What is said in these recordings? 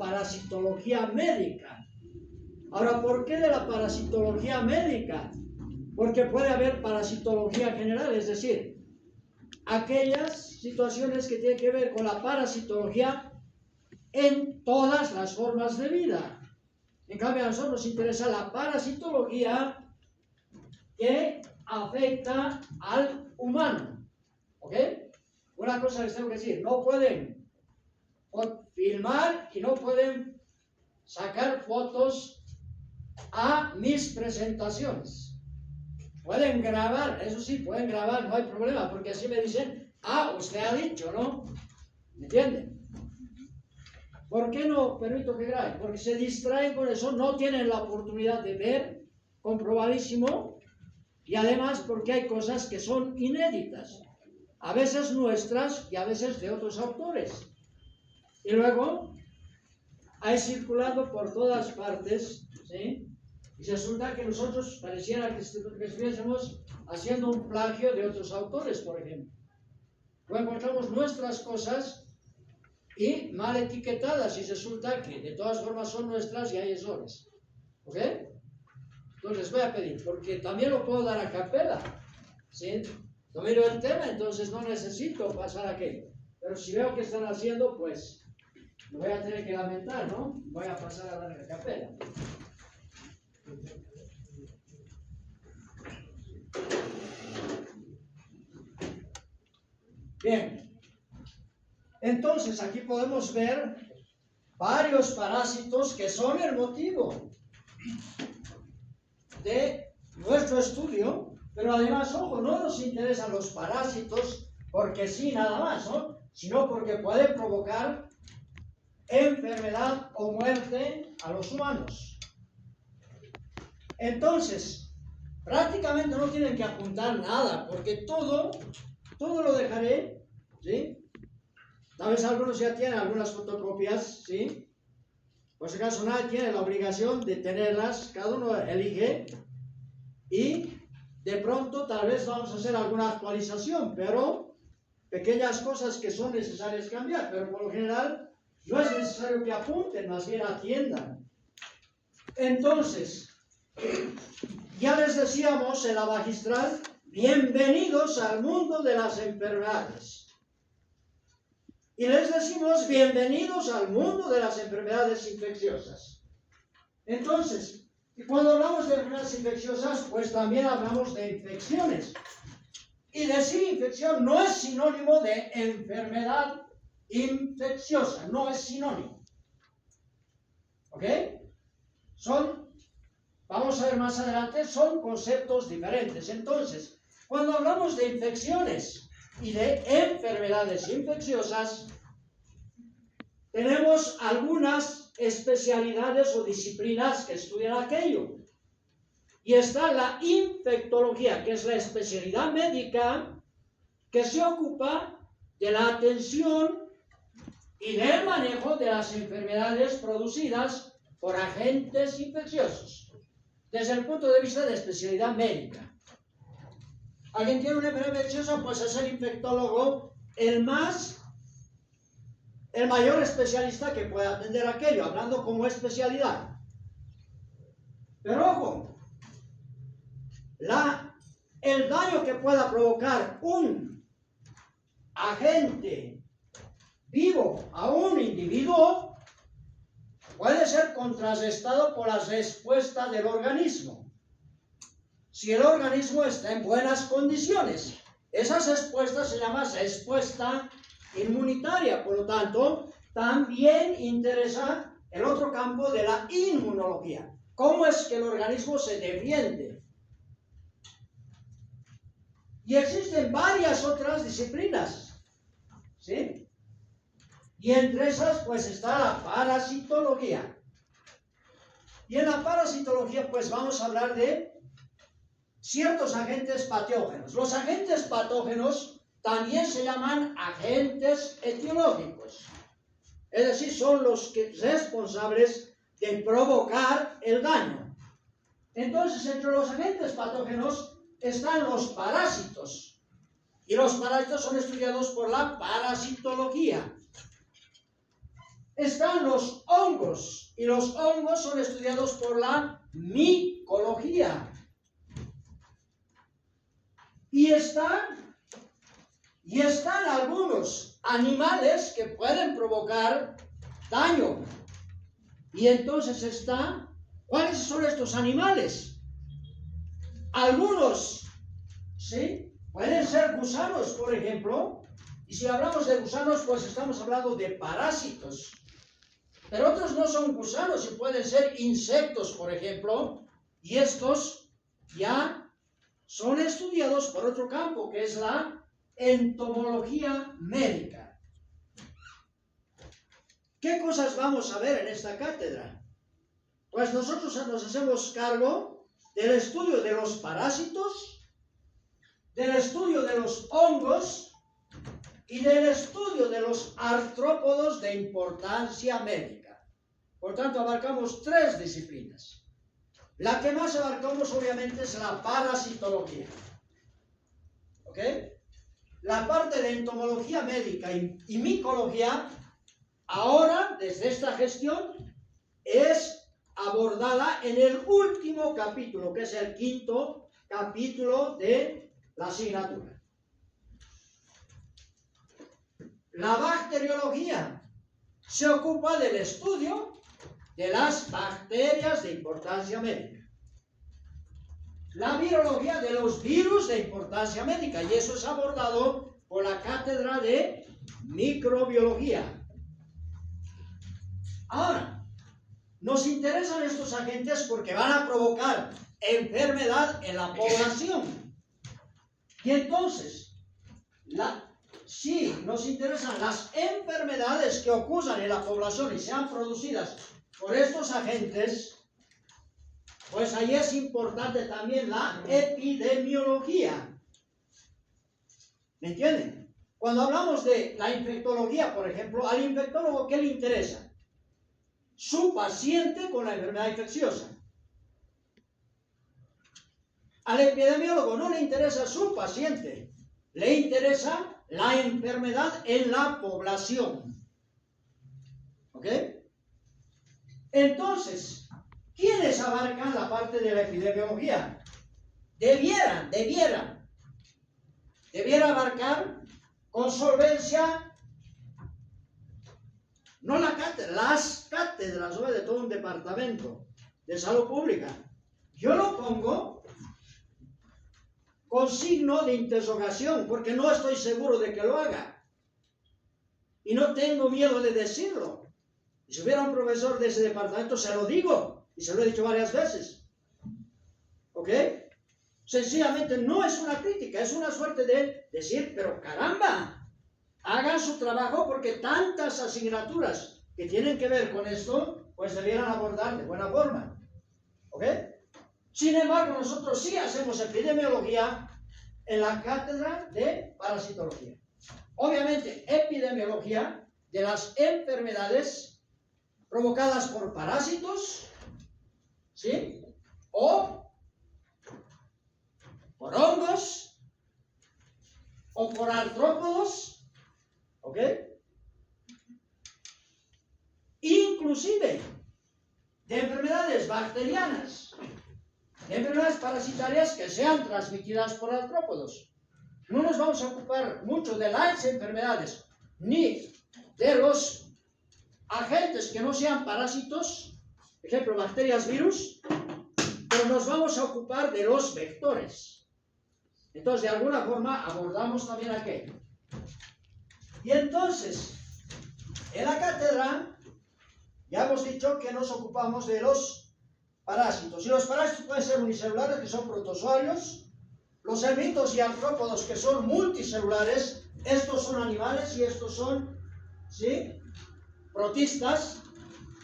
parasitología médica. Ahora, ¿por qué de la parasitología médica? Porque puede haber parasitología general, es decir, aquellas situaciones que tienen que ver con la parasitología en todas las formas de vida. En cambio, a nosotros nos interesa la parasitología que afecta al humano. ¿Ok? Una cosa les tengo que decir, no pueden filmar y no pueden sacar fotos a mis presentaciones. Pueden grabar, eso sí, pueden grabar, no hay problema, porque así me dicen, usted ha dicho, ¿no? ¿Me entienden? ¿Por qué no permito que graben? Porque se distraen con eso, no tienen la oportunidad de ver, comprobadísimo, y además porque hay cosas que son inéditas, a veces nuestras y a veces de otros autores. Y luego, hay circulado por todas partes, ¿sí? Y resulta que nosotros pareciera que estuviésemos haciendo un plagio de otros autores, por ejemplo. Luego encontramos nuestras cosas y mal etiquetadas y resulta que de todas formas son nuestras y hay errores. ¿Ok? Entonces les voy a pedir, porque también lo puedo dar a capela, ¿sí? Domino el tema, entonces no necesito pasar aquello. Pero si veo que están haciendo, pues lo voy a tener que lamentar, ¿no? Voy a pasar a dar a capela. Bien, entonces aquí podemos ver varios parásitos que son el motivo de nuestro estudio, pero además, ojo, no nos interesan los parásitos porque sí, nada más, ¿no? Sino porque pueden provocar enfermedad o muerte a los humanos. Entonces, prácticamente no tienen que apuntar nada, porque todo lo dejaré, ¿sí? Tal vez algunos ya tienen algunas fotocopias, ¿sí? Por si acaso nadie tiene la obligación de tenerlas, cada uno elige, y de pronto tal vez vamos a hacer alguna actualización, pero pequeñas cosas que son necesarias cambiar, pero por lo general no es necesario que apunten, más bien atiendan. Entonces, ya les decíamos en la magistral, bienvenidos al mundo de las enfermedades. Y les decimos, bienvenidos al mundo de las enfermedades infecciosas. Entonces, y cuando hablamos de enfermedades infecciosas, pues también hablamos de infecciones. Y decir infección no es sinónimo de enfermedad infecciosa, no es sinónimo. ¿Ok? Vamos a ver más adelante, son conceptos diferentes. Entonces, cuando hablamos de infecciones y de enfermedades infecciosas, tenemos algunas especialidades o disciplinas que estudian aquello. Y está la infectología, que es la especialidad médica que se ocupa de la atención y del manejo de las enfermedades producidas por agentes infecciosos, desde el punto de vista de especialidad médica. ¿Alguien tiene una enfermedad infecciosa? Pues es el infectólogo el mayor especialista que puede atender aquello, hablando como especialidad. Pero ojo, el daño que pueda provocar un agente vivo a un individuo puede ser contrarrestado por la respuesta del organismo. Si el organismo está en buenas condiciones, esa respuesta se llama respuesta inmunitaria. Por lo tanto, también interesa el otro campo de la inmunología. ¿Cómo es que el organismo se defiende? Y existen varias otras disciplinas, ¿sí? Y entre esas, pues, está la parasitología. Y en la parasitología, pues, vamos a hablar de ciertos agentes patógenos. Los agentes patógenos también se llaman agentes etiológicos. Es decir, son los responsables de provocar el daño. Entonces, entre los agentes patógenos están los parásitos. Y los parásitos son estudiados por la parasitología. están los hongos, y los hongos son estudiados por la micología. Y están algunos animales que pueden provocar daño. Y entonces ¿cuáles son estos animales? Algunos, ¿sí? Pueden ser gusanos, por ejemplo. Y si hablamos de gusanos, pues estamos hablando de parásitos. Pero otros no son gusanos y pueden ser insectos, por ejemplo. Y estos ya son estudiados por otro campo, que es la entomología médica. ¿Qué cosas vamos a ver en esta cátedra? Pues nosotros nos hacemos cargo del estudio de los parásitos, del estudio de los hongos y del estudio de los artrópodos de importancia médica. Por tanto, abarcamos 3 disciplinas. La que más abarcamos, obviamente, es la parasitología. ¿Ok? La parte de entomología médica y micología, ahora, desde esta gestión, es abordada en el último capítulo, que es el 5º capítulo de la asignatura. La bacteriología se ocupa del estudio de las bacterias de importancia médica. La virología de los virus de importancia médica, y eso es abordado por la cátedra de microbiología. Ahora, nos interesan estos agentes porque van a provocar enfermedad en la población. Y entonces, si nos interesan las enfermedades que ocurran en la población y sean producidas por estos agentes, pues ahí es importante también la epidemiología. ¿Me entienden? Cuando hablamos de la infectología, por ejemplo, al infectólogo, ¿qué le interesa? Su paciente con la enfermedad infecciosa. Al epidemiólogo no le interesa su paciente, le interesa la enfermedad en la población. ¿Ok? Entonces, ¿quiénes abarcan la parte de la epidemiología? Debiera abarcar con solvencia, no la cátedra, las cátedras, ¿no?, de todo un departamento de salud pública. Yo lo pongo con signo de interrogación, porque no estoy seguro de que lo haga. Y no tengo miedo de decirlo. Y si hubiera un profesor de ese departamento, se lo digo. Y se lo he dicho varias veces. ¿Ok? Sencillamente no es una crítica, es una suerte de decir, pero caramba, hagan su trabajo porque tantas asignaturas que tienen que ver con esto, pues debieran abordar de buena forma. ¿Ok? Sin embargo, nosotros sí hacemos epidemiología en la cátedra de parasitología. Obviamente, epidemiología de las enfermedades provocadas por parásitos, ¿sí? O por hongos, o por artrópodos, ¿ok? Inclusive de enfermedades bacterianas, de enfermedades parasitarias que sean transmitidas por artrópodos. No nos vamos a ocupar mucho de las enfermedades, ni de los agentes que no sean parásitos, por ejemplo, bacterias, virus, pero nos vamos a ocupar de los vectores. Entonces, de alguna forma, abordamos también aquello. Y entonces, en la cátedra, ya hemos dicho que nos ocupamos de los parásitos. Y los parásitos pueden ser unicelulares, que son protozoarios, los helmintos y artrópodos, que son multicelulares. Estos son animales y estos son, ¿sí?, protistas,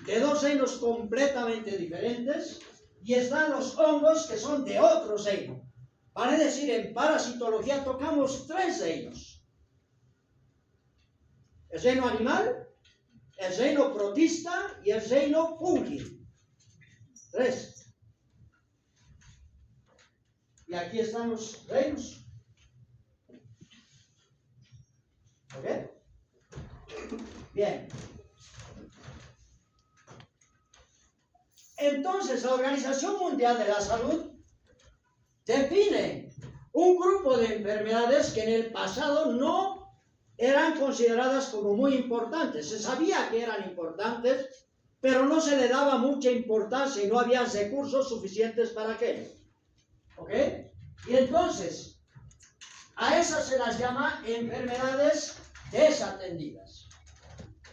de 2 reinos completamente diferentes. Y están los hongos, que son de otro reino. Vale decir, en parasitología tocamos 3 reinos. El reino animal, el reino protista y el reino fungi. 3. Y aquí están los reinos. ¿Ok? Bien. Entonces, la Organización Mundial de la Salud define un grupo de enfermedades que en el pasado no eran consideradas como muy importantes. Se sabía que eran importantes, pero no se le daba mucha importancia y no había recursos suficientes para aquello. ¿Ok? Y entonces, a esas se las llama enfermedades desatendidas.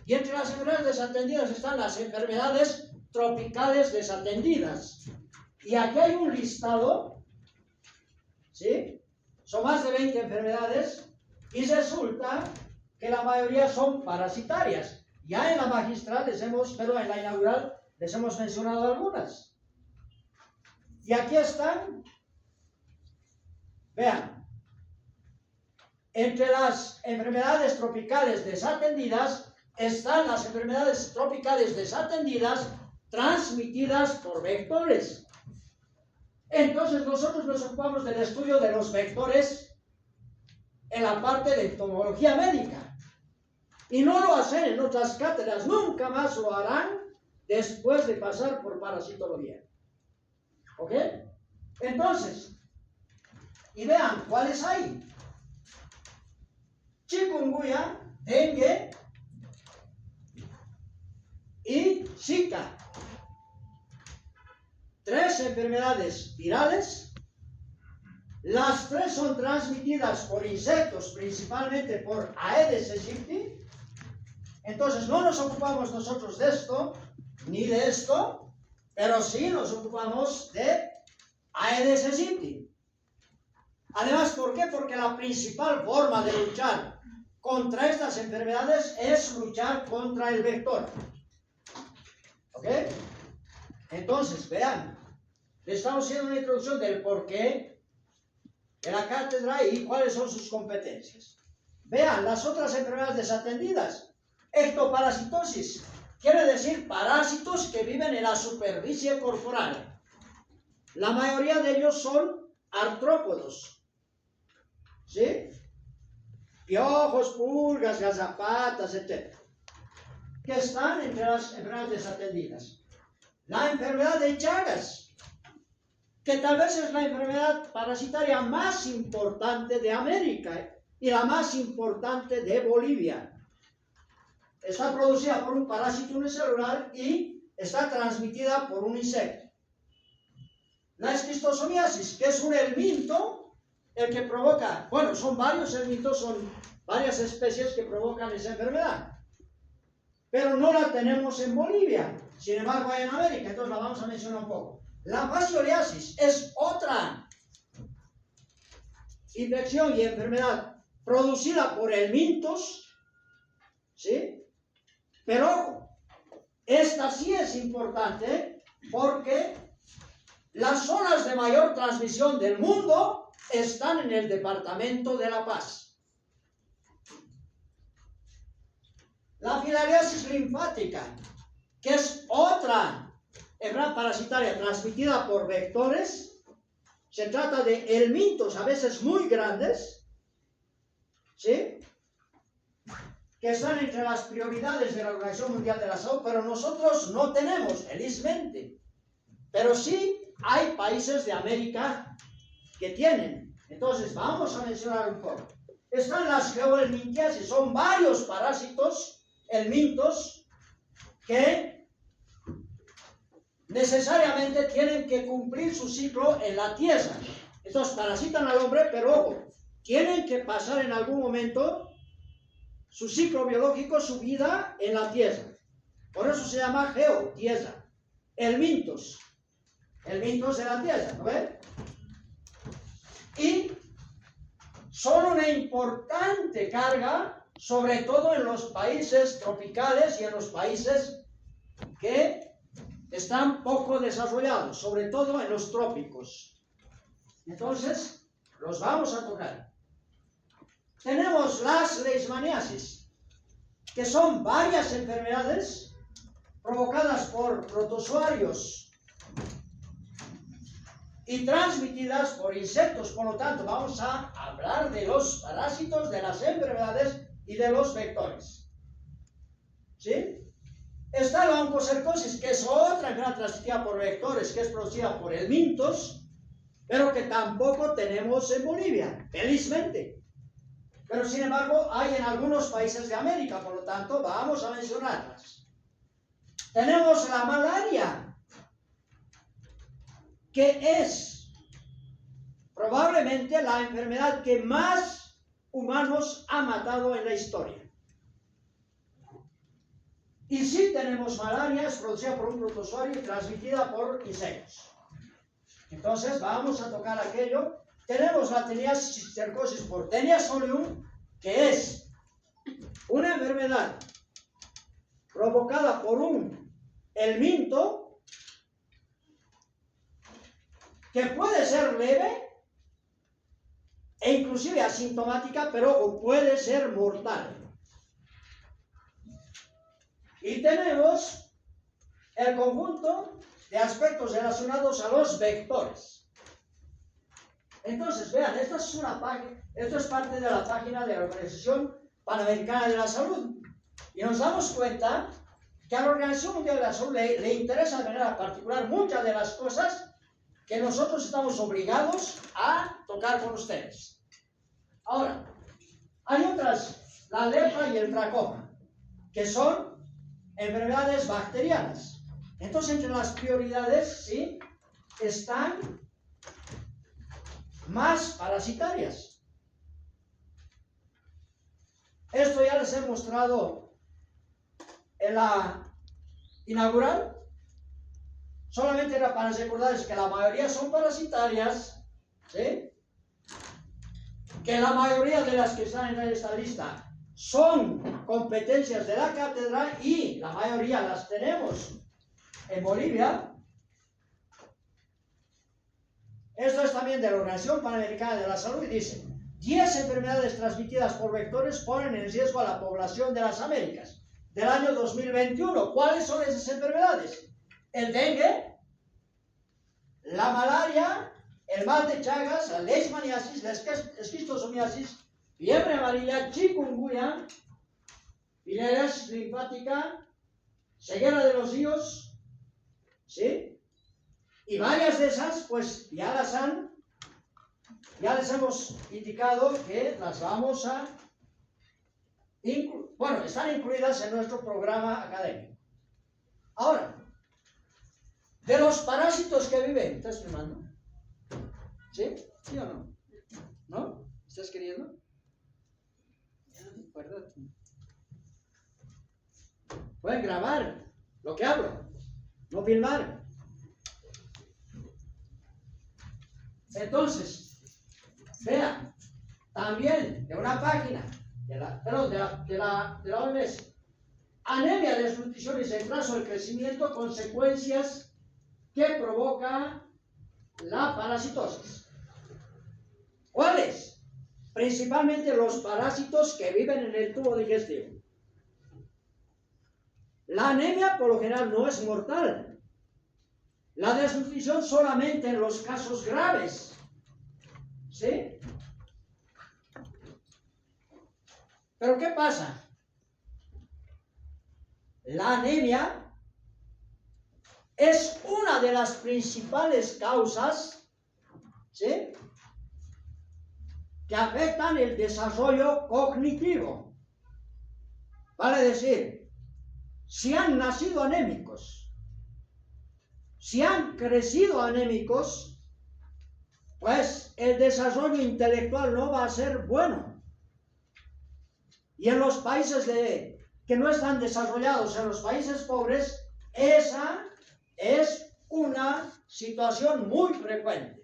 Y entre las enfermedades desatendidas están las enfermedades tropicales desatendidas. Y aquí hay un listado, ¿sí? Son más de 20 enfermedades y resulta que la mayoría son parasitarias. Ya en la magistral pero en la inaugural les hemos mencionado algunas. Y aquí están, vean, entre las enfermedades tropicales desatendidas están las enfermedades tropicales desatendidas transmitidas por vectores. Entonces nosotros nos ocupamos del estudio de los vectores en la parte de entomología médica. Y no lo hacen en otras cátedras, nunca más lo harán después de pasar por parasitología. ¿Ok? Entonces, y vean cuáles hay. Chikungunya, dengue y Zika. 3 enfermedades virales. Las 3 son transmitidas por insectos, principalmente por Aedes aegypti. Entonces no nos ocupamos nosotros de esto, ni de esto, pero sí nos ocupamos de Aedes aegypti. Además, ¿por qué? Porque la principal forma de luchar contra estas enfermedades es luchar contra el vector. ¿Ok? Entonces, vean, le estamos haciendo una introducción del porqué de la cátedra y cuáles son sus competencias. Vean, las otras enfermedades desatendidas. Ectoparasitosis quiere decir parásitos que viven en la superficie corporal. La mayoría de ellos son artrópodos. ¿Sí? Piojos, pulgas, garrapatas, etc. Que están entre las enfermedades desatendidas. La enfermedad de Chagas, que tal vez es la enfermedad parasitaria más importante de América y la más importante de Bolivia. Está producida por un parásito unicelular y está transmitida por un insecto. La esquistosomiasis, que es un helminto, el que provoca, bueno, son varios helmintos, son varias especies que provocan esa enfermedad. Pero no la tenemos en Bolivia, sin embargo hay en América, entonces la vamos a mencionar un poco. La fascioliasis es otra infección y enfermedad producida por helmintos, ¿sí? Pero ojo, esta sí es importante porque las zonas de mayor transmisión del mundo están en el departamento de La Paz. La filariasis linfática, que es otra enfermedad parasitaria transmitida por vectores, se trata de helmintos a veces muy grandes, ¿sí? Que están entre las prioridades de la Organización Mundial de la Salud, pero nosotros no tenemos, felizmente. Pero sí hay países de América que tienen. Entonces, vamos a mencionar un poco. Están las geohelmintiasis, son varios parásitos helmintos que necesariamente tienen que cumplir su ciclo en la tierra. Entonces, parasitan al hombre, pero ojo, tienen que pasar en algún momento su ciclo biológico, su vida en la tierra. Por eso se llama geotierra. Helmintos. Helmintos de la tierra, ¿no ven? Y son una importante carga, sobre todo en los países tropicales y en los países que están poco desarrollados, sobre todo en los trópicos. Entonces, los vamos a tocar. Tenemos las leishmaniasis, que son varias enfermedades provocadas por protozoarios y transmitidas por insectos. Por lo tanto, vamos a hablar de los parásitos, de las enfermedades y de los vectores. ¿Sí? Está la oncocercosis, que es otra enfermedad transmitida por vectores, que es producida por el mintos, pero que tampoco tenemos en Bolivia, felizmente. Pero sin embargo hay en algunos países de América, por lo tanto vamos a mencionarlas. Tenemos la malaria, que es probablemente la enfermedad que más humanos ha matado en la historia. Y sí tenemos malaria, es producida por un protozoario y transmitida por insectos. Entonces vamos a tocar aquello. Tenemos la tenias-cistercosis por Taenia solium, que es una enfermedad provocada por el minto, que puede ser leve e inclusive asintomática, pero puede ser mortal. Y tenemos el conjunto de aspectos relacionados a los vectores. Entonces, vean, esto es parte de la página de la Organización Panamericana de la Salud. Y nos damos cuenta que a la Organización Mundial de la Salud le interesa de manera particular muchas de las cosas que nosotros estamos obligados a tocar con ustedes. Ahora, hay otras, la lepra y el tracoma, que son enfermedades bacterianas. Entonces, entre las prioridades, ¿sí?, están más parasitarias. Esto ya les he mostrado en la inaugural. Solamente era para recordarles que la mayoría son parasitarias, ¿sí?, que la mayoría de las que están en esta lista son competencias de la cátedra y la mayoría las tenemos en Bolivia. Esto es también de la Organización Panamericana de la Salud y dice: 10 enfermedades transmitidas por vectores ponen en riesgo a la población de las Américas del año 2021. ¿Cuáles son esas enfermedades? El dengue, la malaria, el mal de Chagas, la leishmaniasis, la esquistosomiasis, fiebre amarilla, chikungunya, filariasis linfática, ceguera de los ríos, ¿sí? Y varias de esas, pues ya les hemos indicado que las vamos a incluir. Bueno, están incluidas en nuestro programa académico. Ahora, de los parásitos que viven, ¿estás filmando? ¿Sí? ¿Sí o no? ¿No? ¿Estás queriendo? Acuérdate. Pueden grabar lo que hablo, no filmar. Entonces, vean, también de una página de la OMS: anemia, desnutrición y retraso del crecimiento, consecuencias que provoca la parasitosis. ¿Cuáles? Principalmente los parásitos que viven en el tubo digestivo. La anemia por lo general no es mortal. La desnutrición solamente en los casos graves, ¿sí? Pero ¿qué pasa? La anemia es una de las principales causas, ¿sí?, que afectan el desarrollo cognitivo. Vale decir, si han nacido anémicos, si han crecido anémicos, pues el desarrollo intelectual no va a ser bueno. Y en los países que no están desarrollados, en los países pobres, esa es una situación muy frecuente.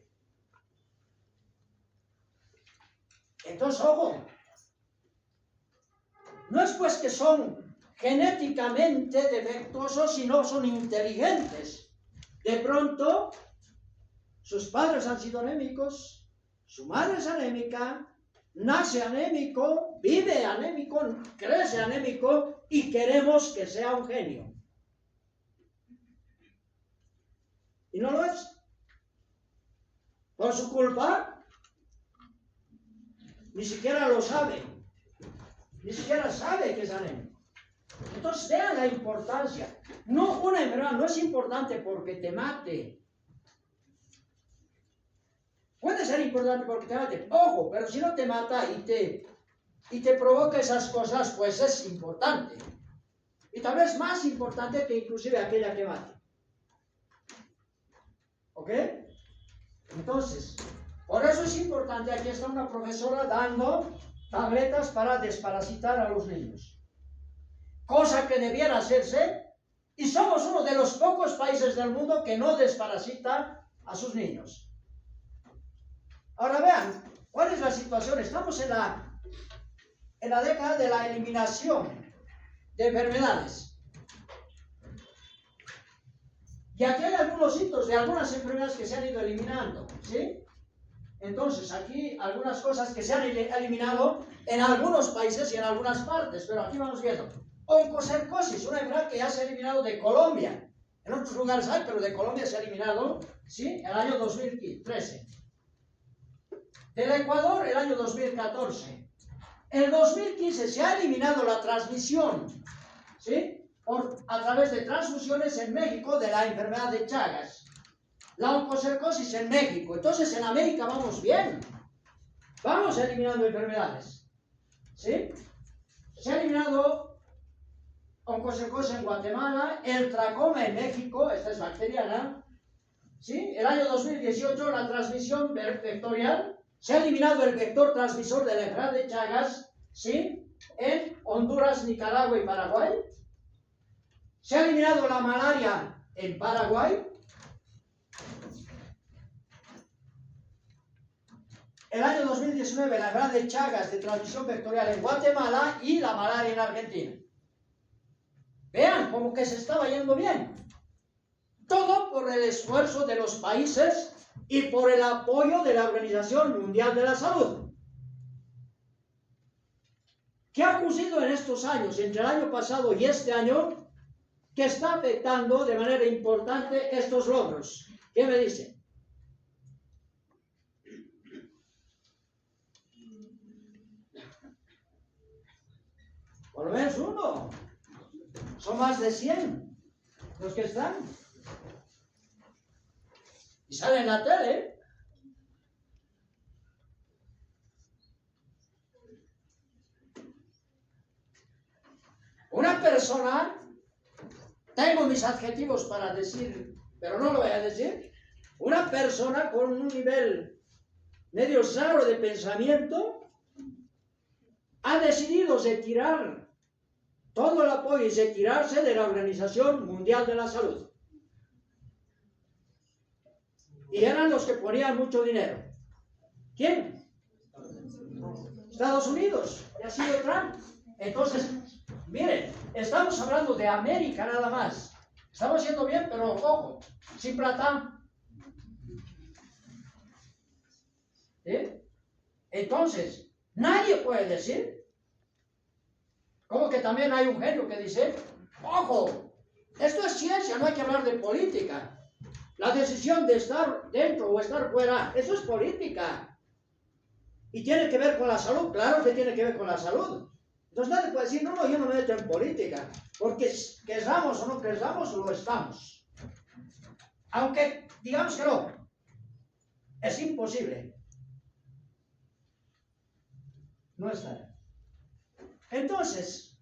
Entonces, ojo, no es pues que son genéticamente defectuosos, sino son inteligentes. De pronto, sus padres han sido anémicos, su madre es anémica, nace anémico, vive anémico, crece anémico y queremos que sea un genio. Y no lo es. Por su culpa, ni siquiera lo sabe. Ni siquiera sabe que es anémico. Entonces vean la importancia. No, una enfermedad no es importante porque te mate. Puede ser importante porque te mate, ojo, pero si no te mata y te provoca esas cosas, pues es importante. Y tal vez más importante que inclusive aquella que mate. ¿Ok? Entonces, por eso es importante, aquí está una profesora dando tabletas para desparasitar a los niños. Cosa que debiera hacerse, y somos uno de los pocos países del mundo que no desparasita a sus niños. Ahora vean, ¿cuál es la situación? Estamos en la década de la eliminación de enfermedades. Y aquí hay algunos hitos de algunas enfermedades que se han ido eliminando, ¿sí? Entonces, aquí algunas cosas que se han eliminado en algunos países y en algunas partes, pero aquí vamos viendo. Oncocercosis, una enfermedad que ya se ha eliminado de Colombia. En otros lugares hay, pero de Colombia se ha eliminado, ¿sí? En el año 2013. Del Ecuador, el año 2014. En el 2015 se ha eliminado la transmisión, ¿sí? A través de transfusiones en México de la enfermedad de Chagas. La oncocercosis en México. Entonces en América vamos bien. Vamos eliminando enfermedades. ¿Sí? Se ha eliminado oncocercosis en Guatemala, el tracoma en México, esta es bacteriana. ¿Sí? El año 2018 la transmisión vectorial. Se ha eliminado el vector transmisor de la enfermedad de Chagas, ¿sí? En Honduras, Nicaragua y Paraguay. Se ha eliminado la malaria en Paraguay. El año 2019 la enfermedad de Chagas de transmisión vectorial en Guatemala y la malaria en Argentina. Vean como que se estaba yendo bien. Todo por el esfuerzo de los países y por el apoyo de la Organización Mundial de la Salud. ¿Qué ha ocurrido en estos años, entre el año pasado y este año, que está afectando de manera importante estos logros? ¿Qué me dicen? Por lo menos uno. Son más de 100 los que están. Y salen en la tele. Una persona, tengo mis adjetivos para decir, pero no lo voy a decir, una persona con un nivel medio raro de pensamiento ha decidido retirar todo el apoyo y retirarse de la Organización Mundial de la Salud. Y eran los que ponían mucho dinero. ¿Quién? Estados Unidos. Y ha sido Trump. Entonces, miren, estamos hablando de América nada más. Estamos yendo bien, pero ojo, sin plata. ¿Sí? Entonces, nadie puede decir, como que también hay un genio que dice, ojo, esto es ciencia, no hay que hablar de política. La decisión de estar dentro o estar fuera, eso es política. Y tiene que ver con la salud, claro que tiene que ver con la salud. Entonces nadie puede decir, no, yo no me meto en política, porque queramos o no queramos, lo estamos. Aunque digamos que no, es imposible no estar. Entonces,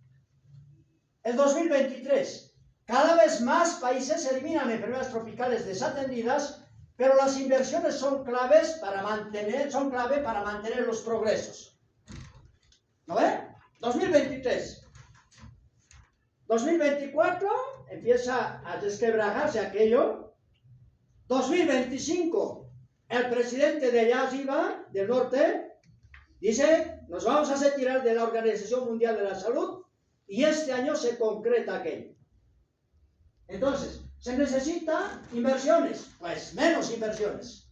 el 2023, cada vez más países eliminan enfermedades tropicales desatendidas, pero las inversiones son clave para mantener los progresos. ¿No ve? 2023. 2024 empieza a desquebrajarse aquello. 2025, el presidente de allá arriba, del norte, dice, nos vamos a retirar de la Organización Mundial de la Salud, y este año se concreta aquello. Entonces, ¿se necesita inversiones? Pues menos inversiones.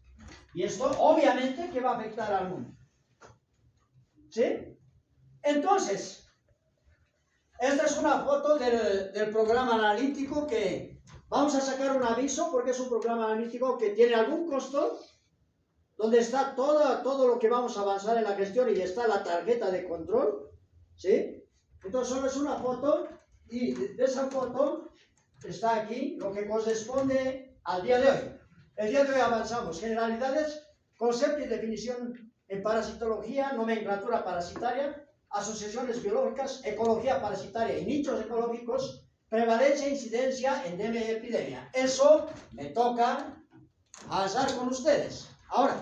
Y esto obviamente que va a afectar al mundo. ¿Sí? Entonces, esta es una foto del programa analítico que vamos a sacar un aviso porque es un programa analítico que tiene algún costo, donde está todo lo que vamos a avanzar en la gestión y está la tarjeta de control. ¿Sí? Entonces solo es una foto y de esa foto está aquí lo que corresponde al día de hoy. El día de hoy avanzamos. Generalidades, concepto y definición en parasitología, nomenclatura parasitaria, asociaciones biológicas, ecología parasitaria y nichos ecológicos, prevalencia, incidencia, endemia y epidemia. Eso me toca avanzar con ustedes. Ahora,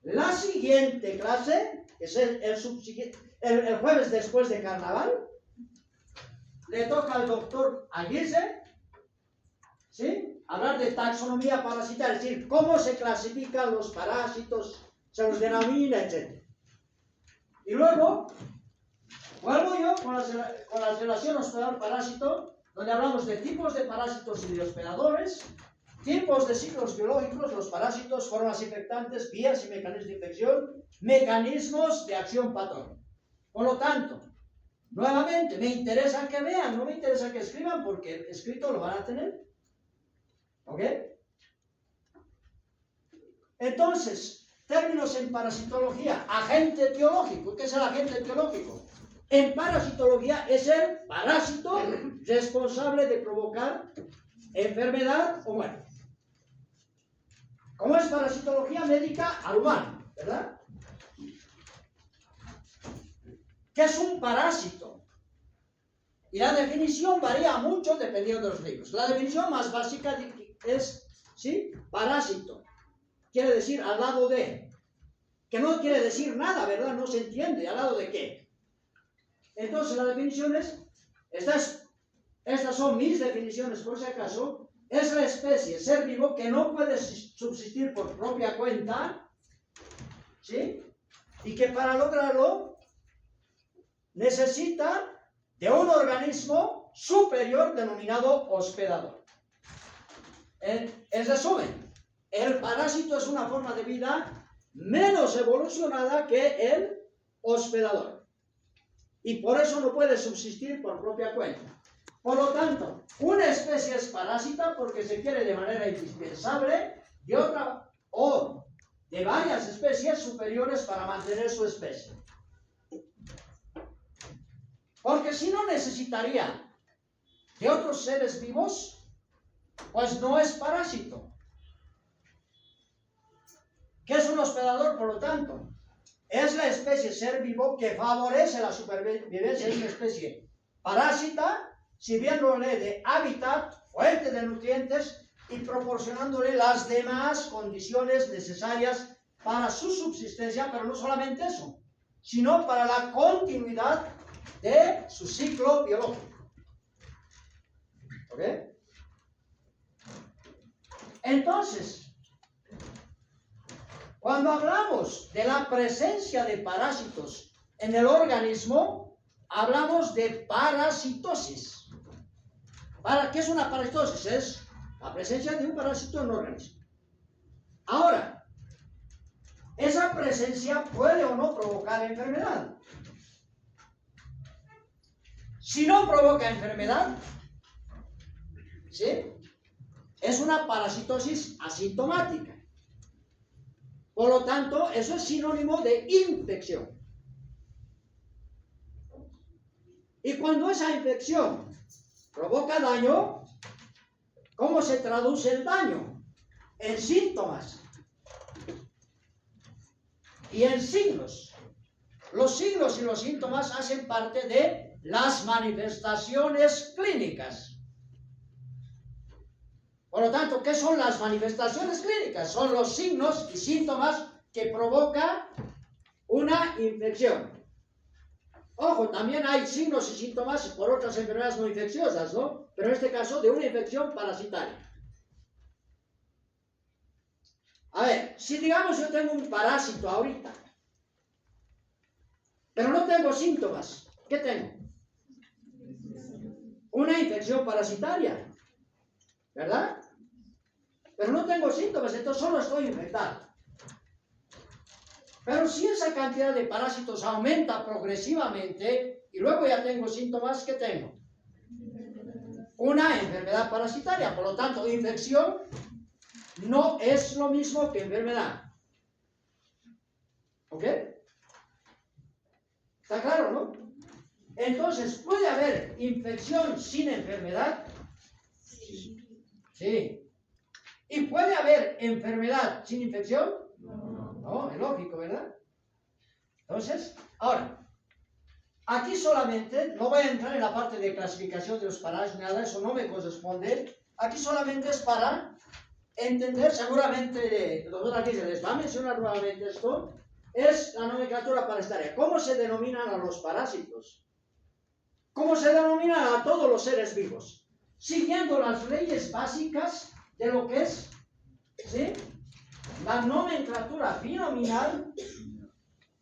la siguiente clase, que es el jueves después de carnaval, le toca al doctor Aguirre, ¿sí?, hablar de taxonomía parasitaria, es decir, cómo se clasifican los parásitos, se los denomina, etc. Y luego, vuelvo yo con la relación hospedador-parásito, donde hablamos de tipos de parásitos y de hospedadores, tipos de ciclos biológicos, los parásitos, formas infectantes, vías y mecanismos de infección, mecanismos de acción patógena. Por lo tanto, nuevamente, me interesa que vean, no me interesa que escriban, porque escrito lo van a tener. ¿Ok? Entonces, términos en parasitología. Agente etiológico. ¿Qué es el agente etiológico? En parasitología es el parásito responsable de provocar enfermedad o muerte. ¿Cómo es parasitología médica al humano? ¿Verdad? ¿Qué es un parásito? Y la definición varía mucho dependiendo de los libros. La definición más básica es, ¿sí?, parásito. Quiere decir al lado de. Que no quiere decir nada, ¿verdad? No se entiende. ¿Al lado de qué? Entonces la definición es, estas son mis definiciones por si acaso, es la especie, ser vivo que no puede subsistir por propia cuenta, ¿sí?, y que para lograrlo necesita de un organismo superior denominado hospedador. En resumen, el parásito es una forma de vida menos evolucionada que el hospedador. Y por eso no puede subsistir por propia cuenta. Por lo tanto, una especie es parásita porque se quiere de manera indispensable de otra o de varias especies superiores para mantener su especie. Porque si no necesitaría de otros seres vivos, pues no es parásito. ¿Qué es un hospedador, por lo tanto? Es la especie ser vivo que favorece la supervivencia de una especie parásita, si bien lo lee de hábitat, fuente de nutrientes y proporcionándole las demás condiciones necesarias para su subsistencia, pero no solamente eso, sino para la continuidad de su ciclo biológico. ¿Ok? Entonces, cuando hablamos de la presencia de parásitos en el organismo, hablamos de parasitosis. ¿Qué es una parasitosis? Es la presencia de un parásito en el organismo. Ahora, esa presencia puede o no provocar enfermedad. Si no provoca enfermedad, ¿sí?, es una parasitosis asintomática. Por lo tanto, eso es sinónimo de infección. Y cuando esa infección provoca daño, ¿cómo se traduce el daño? En síntomas y en signos. Los signos y los síntomas hacen parte de las manifestaciones clínicas. Por lo tanto, ¿qué son las manifestaciones clínicas? Son los signos y síntomas que provoca una infección. Ojo, también hay signos y síntomas por otras enfermedades no infecciosas, ¿no? Pero en este caso, de una infección parasitaria. A ver, si digamos yo tengo un parásito ahorita, pero no tengo síntomas, ¿qué tengo? Una infección parasitaria, ¿verdad? Pero no tengo síntomas, entonces solo estoy infectado. Pero si esa cantidad de parásitos aumenta progresivamente y luego ya tengo síntomas, ¿qué tengo? Una enfermedad parasitaria. Por lo tanto, infección no es lo mismo que enfermedad. ¿Ok? ¿Está claro, no? Entonces, ¿puede haber infección sin enfermedad? Sí. ¿Y puede haber enfermedad sin infección? No, es lógico, ¿verdad? Entonces, ahora, aquí solamente, no voy a entrar en la parte de clasificación de los parásitos, nada, eso no me corresponde. Aquí solamente es para entender, seguramente, el doctor aquí se les va a mencionar nuevamente esto, es la nomenclatura para esta área. ¿Cómo se denominan a los parásitos? ¿Cómo se denominan a todos los seres vivos? Siguiendo las leyes básicas de lo que es, ¿sí?, la nomenclatura binominal.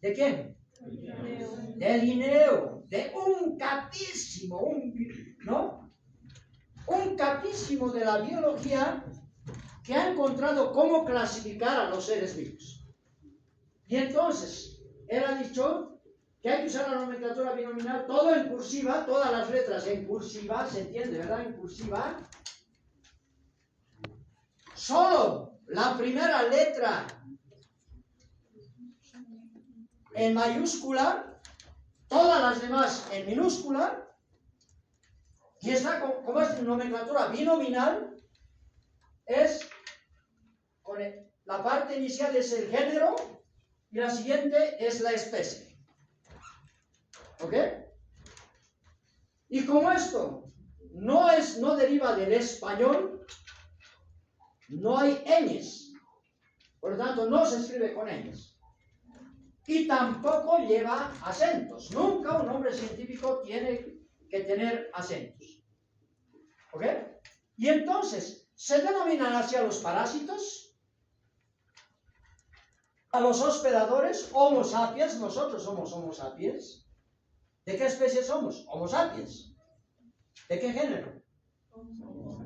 ¿De quién? De Linneo, de un catísimo, ¿no? Un catísimo de la biología que ha encontrado cómo clasificar a los seres vivos. Y entonces, él ha dicho que hay que usar la nomenclatura binominal, todo en cursiva, todas las letras en cursiva, ¿se entiende, verdad? En cursiva. Solo la primera letra en mayúscula, todas las demás en minúscula, y está, como es nomenclatura binominal, es con la parte inicial es el género y la siguiente es la especie. ¿Ok? Y como esto no deriva del español, no hay ñes, por lo tanto no se escribe con ñes. Y tampoco lleva acentos. Nunca un nombre científico tiene que tener acentos. ¿Ok? Y entonces, se denominan así a los parásitos, a los hospedadores, Homo sapiens. Nosotros somos Homo sapiens. ¿De qué especie somos? Homo sapiens. ¿De qué género?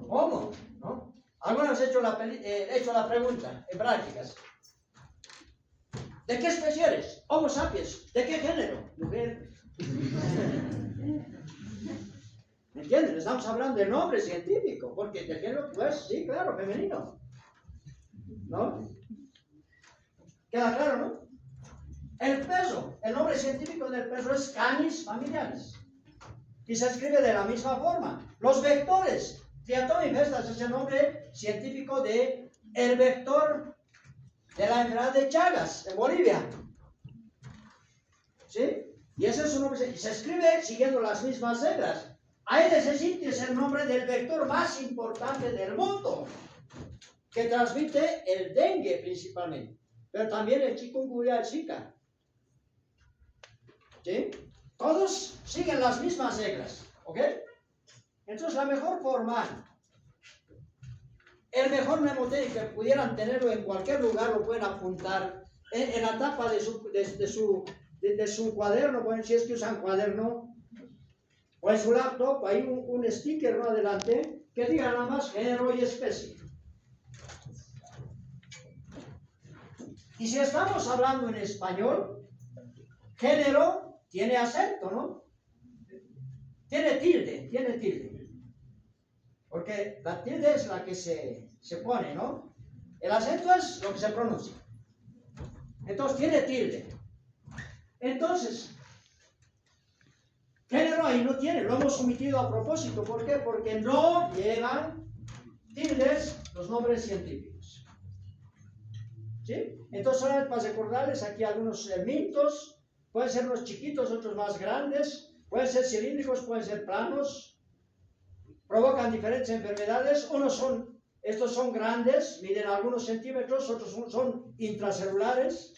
Homo, ¿no? ¿Alguna vez he hecho la pregunta en prácticas? ¿De qué especie eres? Homo sapiens. ¿De qué género? Mujer. ¿Me entienden? Estamos hablando de nombre científico, porque de género, pues sí, claro, femenino. ¿No? ¿Queda claro, no? El peso, el nombre científico del peso es Canis familiaris. Y se escribe de la misma forma. Los vectores, Triatomypestas es el nombre científico de el vector de la enfermedad de Chagas, en Bolivia. ¿Sí? Y ese es su nombre. Y se escribe siguiendo las mismas reglas. Aedes aegypti es el nombre del vector más importante del mundo, que transmite el dengue principalmente, pero también el chikungunya, el Zika. ¿Sí? Todos siguen las mismas reglas, ¿ok? Entonces la mejor forma, el mejor mnemotecnia que pudieran tenerlo en cualquier lugar, lo pueden apuntar en la tapa de su cuaderno, bueno, si es que usan cuaderno, o en su laptop, hay un sticker, ¿no?, adelante, que diga nada más género y especie. Y si estamos hablando en español, género tiene acento, ¿no? Tiene tilde. Porque la tilde es la que se pone, ¿no? El acento es lo que se pronuncia. Entonces tiene tilde. Entonces, género ahí no tiene, lo hemos omitido a propósito. ¿Por qué? Porque no llevan tildes los nombres científicos. ¿Sí? Entonces, solamente para recordarles aquí algunos mitos. Pueden ser unos chiquitos, otros más grandes. Pueden ser cilíndricos, pueden ser planos. Provocan diferentes enfermedades. Estos son grandes, miden algunos centímetros, otros son intracelulares.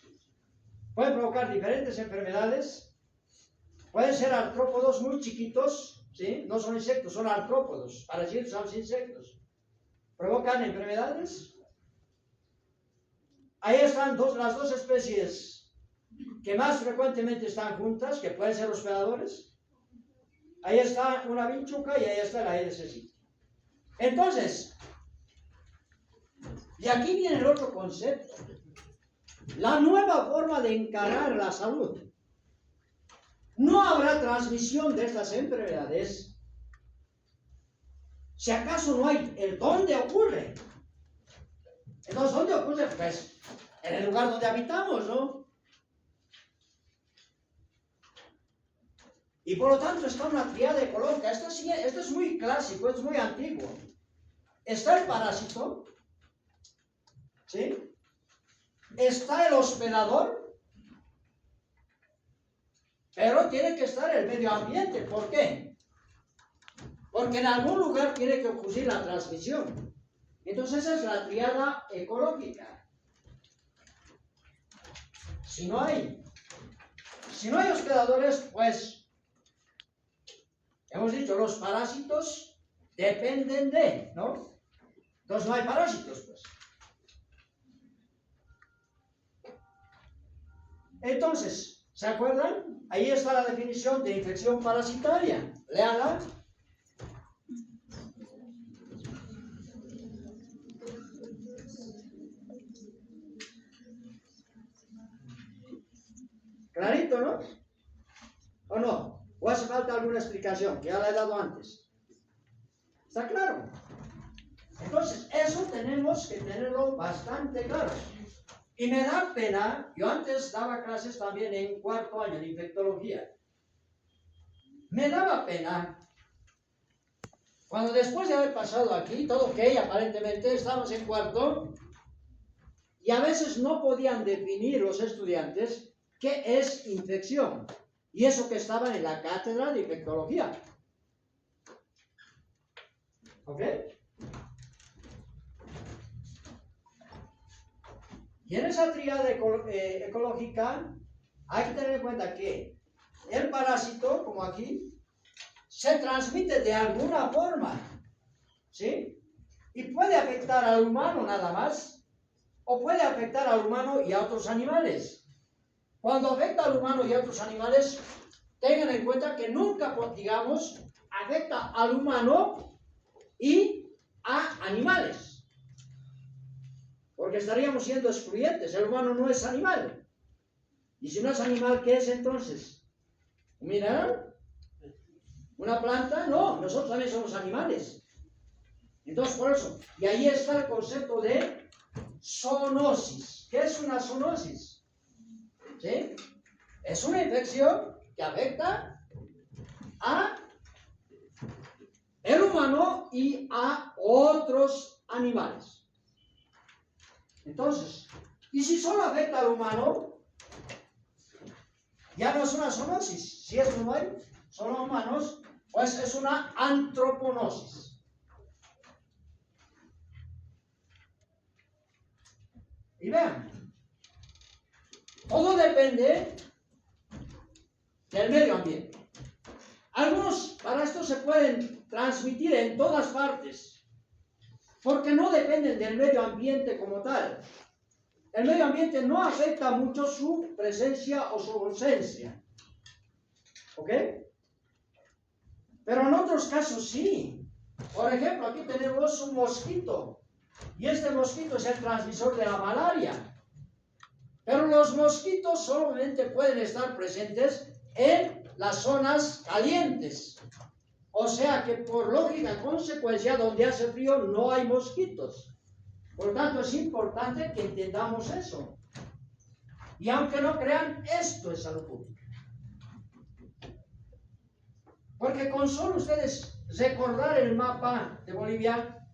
Pueden provocar diferentes enfermedades. Pueden ser artrópodos muy chiquitos, ¿sí? No son insectos, son artrópodos. Parásitos son los insectos. Provocan enfermedades. Ahí están las dos especies que más frecuentemente están juntas, que pueden ser hospedadores. Ahí está una vinchuca y ahí está el Aedes aegypti. Entonces, y aquí viene el otro concepto. La nueva forma de encarar la salud. No habrá transmisión de estas enfermedades si acaso no hay el dónde ocurre. Entonces, ¿dónde ocurre? Pues en el lugar donde habitamos, ¿no? Y por lo tanto está una tríada ecológica. Esto es muy clásico, es muy antiguo. está el parásito, ¿sí? Está el hospedador, pero tiene que estar el medio ambiente. ¿Por qué? Porque en algún lugar tiene que ocurrir la transmisión. Entonces esa es la tríada ecológica. Si no hay hospedadores, pues, hemos dicho, los parásitos dependen de, ¿no? Entonces no hay parásitos, pues. Entonces, ¿se acuerdan? Ahí está la definición de infección parasitaria. Léala. Clarito, ¿no? ¿O no? ¿O hace falta alguna explicación? Que ya la he dado antes. ¿Está claro? Entonces, eso tenemos que tenerlo bastante claro. Y me da pena, yo antes daba clases también en cuarto año de infectología. Me daba pena cuando después de haber pasado aquí, todo ok, aparentemente estamos en cuarto, y a veces no podían definir los estudiantes qué es infección. Y eso que estaban en la cátedra de infectología. ¿Ok? Y en esa tríada ecológica hay que tener en cuenta que el parásito, como aquí, se transmite de alguna forma, ¿sí? Y puede afectar al humano nada más, o puede afectar al humano y a otros animales. Cuando afecta al humano y a otros animales, tengan en cuenta que nunca, digamos, afecta al humano y a animales. Porque estaríamos siendo excluyentes. El humano no es animal. Y si no es animal, ¿qué es entonces? ¿Un mineral? ¿Una planta? No, nosotros también somos animales. Entonces, por eso, y ahí está el concepto de zoonosis. ¿Qué es una zoonosis? ¿Sí? Es una infección que afecta a el humano y a otros animales. Entonces, y si solo afecta al humano, ya no es una zoonosis. Si es no hay solo humanos, pues es una antroponosis. Y vean, todo depende del medio ambiente. Algunos parásitos se pueden transmitir en todas partes, porque no dependen del medio ambiente como tal. El medio ambiente no afecta mucho su presencia o su ausencia. ¿Ok? Pero en otros casos sí. Por ejemplo, aquí tenemos un mosquito. Y este mosquito es el transmisor de la malaria. Pero los mosquitos solamente pueden estar presentes en las zonas calientes. O sea que por lógica consecuencia, donde hace frío no hay mosquitos. Por tanto, es importante que entendamos eso. Y aunque no crean, esto es salud pública. Porque con solo ustedes recordar el mapa de Bolivia,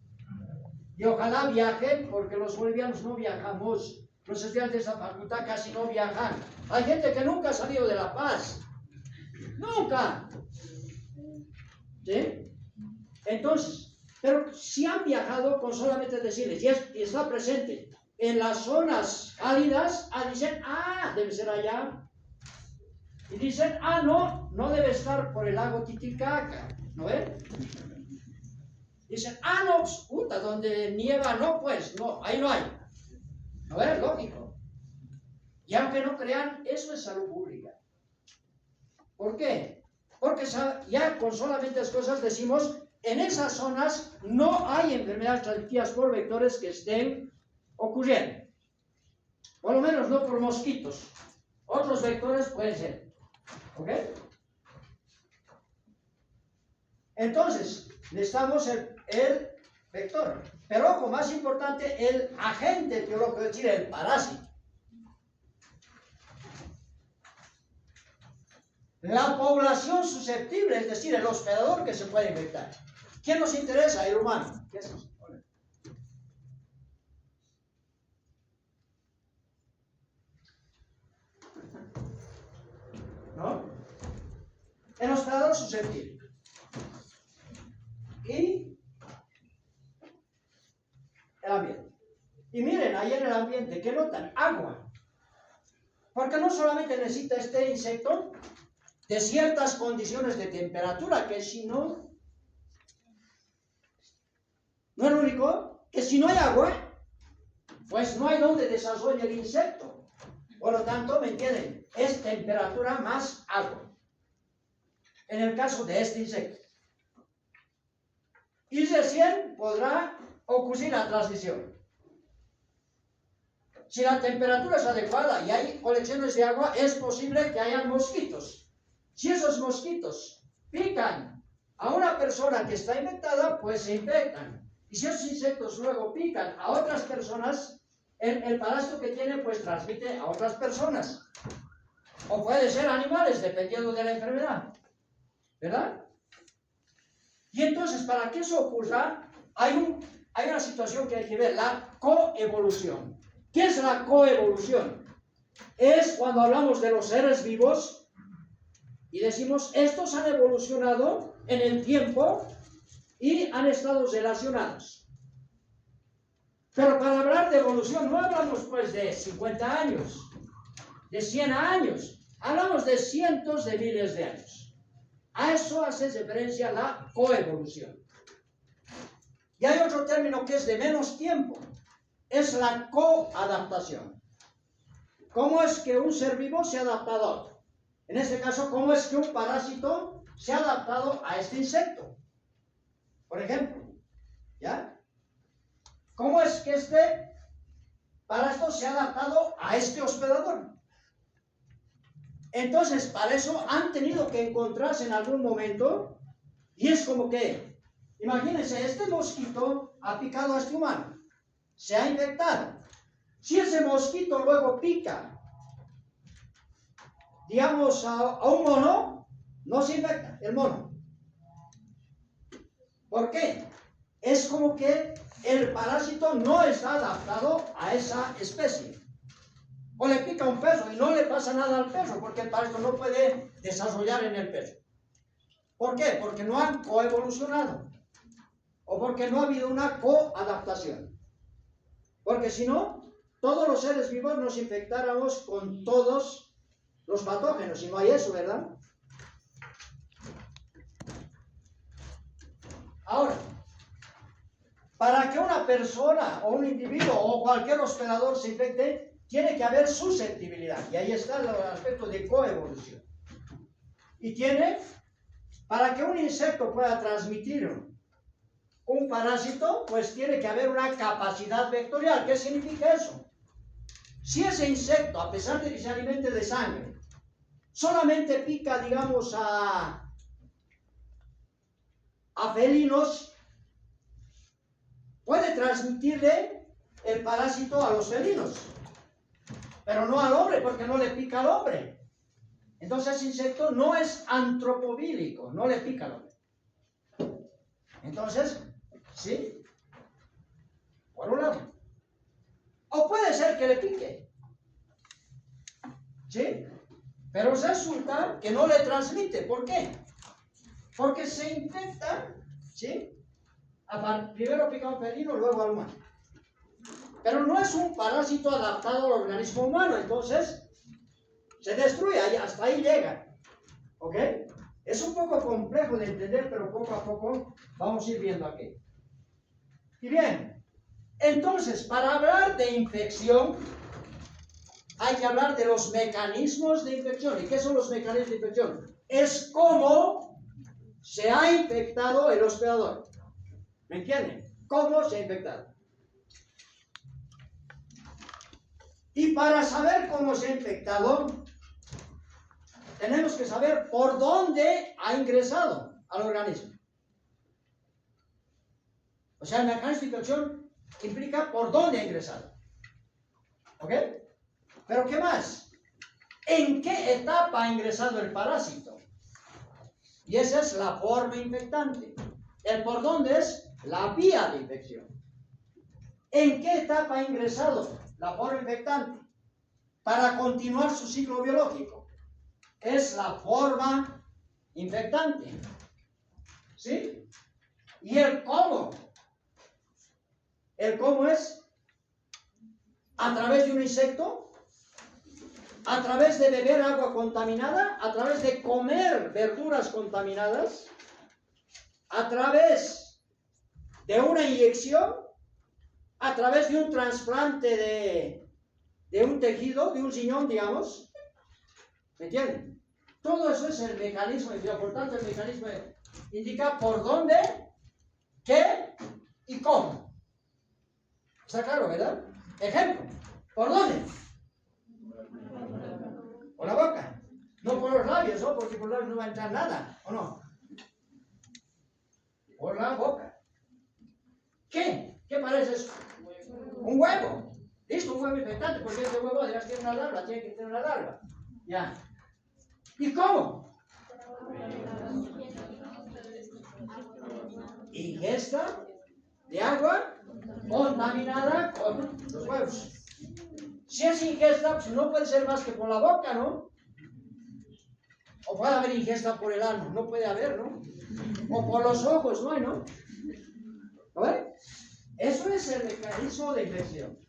y ojalá viajen, porque los bolivianos no viajamos, los estudiantes de esta facultad casi no viajan. Hay gente que nunca ha salido de La Paz. ¡Nunca! ¿Sí? Entonces, pero si han viajado, con solamente decirles, y está presente en las zonas cálidas, dicen, debe ser allá. Y dicen, no debe estar por el lago Titicaca, ¿no ven? Dicen, no, puta, donde nieva, no, pues, no, ahí no hay. ¿No es lógico? Y aunque no crean, eso es salud pública. ¿Por qué? Porque ya con solamente las cosas decimos, en esas zonas no hay enfermedades transmitidas por vectores que estén ocurriendo. Por lo menos no por mosquitos. Otros vectores pueden ser. ¿Ok? Entonces, necesitamos el vector. Pero ojo, más importante, el agente etiológico, es decir, el parásito. La población susceptible, es decir, el hospedador que se puede infectar. ¿Quién nos interesa? El humano. ¿Qué es eso? el hospedador susceptible. Y el ambiente. Y miren, ahí en el ambiente, ¿qué notan? Agua. Porque no solamente necesita este insecto de ciertas condiciones de temperatura, que si no, no es lo único, que si no hay agua, pues no hay donde desarrolle el insecto. Por lo tanto, ¿me entienden? Es temperatura más agua. En el caso de este insecto. Y recién podrá ocurrir la transición. Si la temperatura es adecuada y hay colecciones de agua, es posible que hayan mosquitos. Si esos mosquitos pican a una persona que está infectada, pues se infectan. Y si esos insectos luego pican a otras personas, el parásito que tiene, pues transmite a otras personas. O puede ser animales, dependiendo de la enfermedad. ¿Verdad? Y entonces, para que eso ocurra, hay una situación que hay que ver, la coevolución. ¿Qué es la coevolución? Es cuando hablamos de los seres vivos y decimos, estos han evolucionado en el tiempo y han estado relacionados. Pero para hablar de evolución no hablamos pues de 50 años, de 100 años, hablamos de cientos de miles de años. A eso hace referencia la coevolución. Y hay otro término que es de menos tiempo, es la coadaptación. ¿Cómo es que un ser vivo se ha adaptado a otro? En este caso, ¿cómo es que un parásito se ha adaptado a este insecto? Por ejemplo, ¿ya? ¿Cómo es que este parásito se ha adaptado a este hospedador? Entonces, para eso han tenido que encontrarse en algún momento, y es como que, imagínense, este mosquito ha picado a este humano, se ha infectado. Si ese mosquito luego pica, digamos, a un mono, no se infecta el mono. ¿Por qué? Es como que el parásito no está adaptado a esa especie. O le pica un perro y no le pasa nada al perro, porque el parásito no puede desarrollar en el perro. ¿Por qué? Porque no han coevolucionado. O porque no ha habido una coadaptación. Porque si no, todos los seres vivos nos infectáramos con todos los patógenos, y no hay eso, ¿verdad? Ahora, para que una persona o un individuo o cualquier hospedador se infecte, tiene que haber susceptibilidad, y ahí está el aspecto de coevolución. Y para que un insecto pueda transmitir un parásito, pues tiene que haber una capacidad vectorial. ¿Qué significa eso? Si ese insecto, a pesar de que se alimente de sangre, solamente pica, digamos, a felinos, puede transmitirle el parásito a los felinos, pero no al hombre, porque no le pica al hombre. Entonces ese insecto no es antropobílico, no le pica al hombre. Entonces, ¿sí? Por un lado. O puede ser que le pique, ¿sí? Pero resulta que no le transmite. ¿Por qué? Porque se infecta, ¿sí? Primero pica a un felino, luego al humano. Pero no es un parásito adaptado al organismo humano, entonces se destruye, hasta ahí llega. ¿Ok? Es un poco complejo de entender, pero poco a poco vamos a ir viendo aquí. Y bien, entonces, para hablar de infección, hay que hablar de los mecanismos de infección. ¿Y qué son los mecanismos de infección? Es cómo se ha infectado el hospedador. ¿Me entienden? ¿Cómo se ha infectado? Y para saber cómo se ha infectado, tenemos que saber por dónde ha ingresado al organismo. O sea, el mecanismo de infección implica por dónde ha ingresado. ¿Ok? Pero ¿qué más? ¿En qué etapa ha ingresado el parásito? Y esa es la forma infectante. El por dónde es la vía de infección. ¿En qué etapa ha ingresado la forma infectante para continuar su ciclo biológico? Es la forma infectante. ¿Sí? ¿Y el cómo? El cómo es a través de un insecto, a través de beber agua contaminada, a través de comer verduras contaminadas, a través de una inyección, a través de un trasplante de un tejido, de un riñón, digamos. ¿Me entienden? Todo eso es el mecanismo, y por tanto el mecanismo indica por dónde, qué y cómo. ¿Está claro, verdad? Ejemplo, ¿por dónde? Por la boca. No por los labios, ¿no? Porque por los labios no va a entrar nada, ¿o no? Por la boca. ¿Qué? ¿Qué parece eso? Un huevo. Listo, un huevo infectante, porque ese huevo además tiene una larva, tiene que tener una larva. Ya. ¿Y cómo? Ingesta de agua contaminada con los huevos. Si es ingesta, pues no puede ser más que por la boca, ¿no? O puede haber ingesta por el ano, no puede haber, ¿no? O por los ojos, ¿no? ¿No? ¿Vale? Eso es el mecanismo de infección.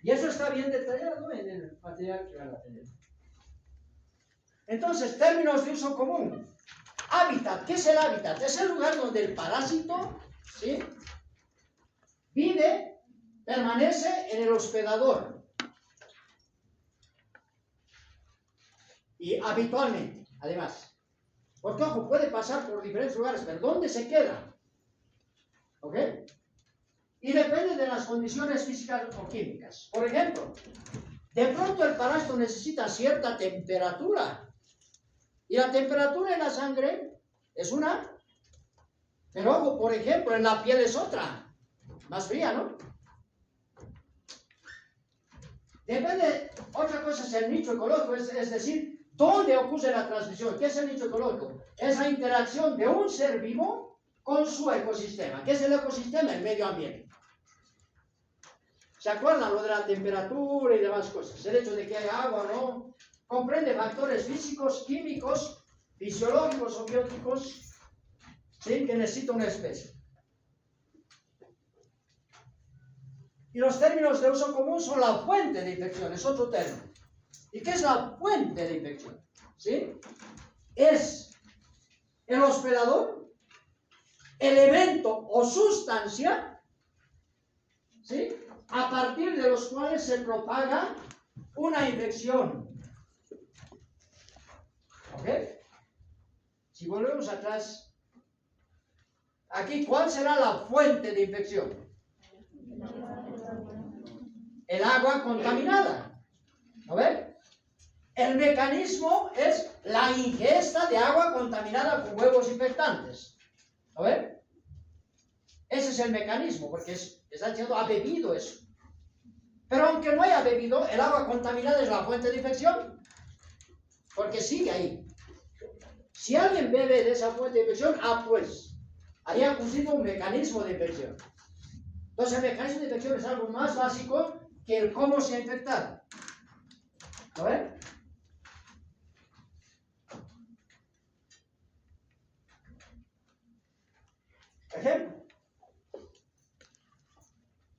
Y eso está bien detallado en el material que van a tener. Entonces, términos de uso común. Hábitat. ¿Qué es el hábitat? Es el lugar donde el parásito, ¿sí?, vive, permanece en el hospedador. Y habitualmente, además. Porque, ojo, puede pasar por diferentes lugares, pero ¿dónde se queda? ¿Ok? Y depende de las condiciones físicas o químicas. Por ejemplo, de pronto el parásito necesita cierta temperatura. Y la temperatura en la sangre es una. Pero ojo, por ejemplo, en la piel es otra. Más fría, ¿no? Depende, otra cosa es el nicho ecológico, es decir, ¿dónde ocurre la transmisión? ¿Qué es el nicho ecológico? Es la interacción de un ser vivo con su ecosistema. ¿Qué es el ecosistema? El medio ambiente. ¿Se acuerdan lo de la temperatura y demás cosas? El hecho de que haya agua, ¿no? Comprende factores físicos, químicos, fisiológicos o bióticos, ¿sí?, que necesita una especie. Y los términos de uso común son la fuente de infección, es otro término. ¿Y qué es la fuente de infección? ¿Sí? Es el hospedador, el evento o sustancia, ¿sí?, a partir de los cuales se propaga una infección. ¿Ok? Si volvemos atrás, aquí, ¿cuál será la fuente de infección? El agua contaminada. ¿No ven? El mecanismo es la ingesta de agua contaminada con huevos infectantes. ¿No ven? Ese es el mecanismo, porque está diciendo ha bebido eso. Pero aunque no haya bebido, el agua contaminada es la fuente de infección, porque sigue ahí. Si alguien bebe de esa fuente de infección, pues, ahí ha ocurrido un mecanismo de infección. Entonces, el mecanismo de infección es algo más básico que el cómo se ha infectado. ¿Lo ven? Ejemplo.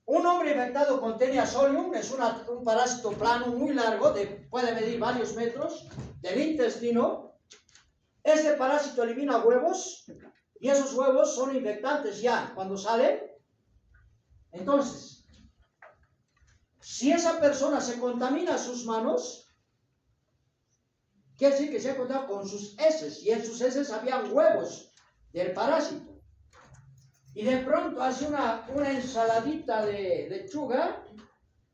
Un hombre infectado con Taenia solium es un parásito plano muy largo, puede medir varios metros, del intestino. Este parásito elimina huevos y esos huevos son infectantes ya cuando salen. Entonces, si esa persona se contamina sus manos, quiere decir que se ha contaminado con sus heces, y en sus heces habían huevos del parásito. Y de pronto hace una ensaladita de lechuga,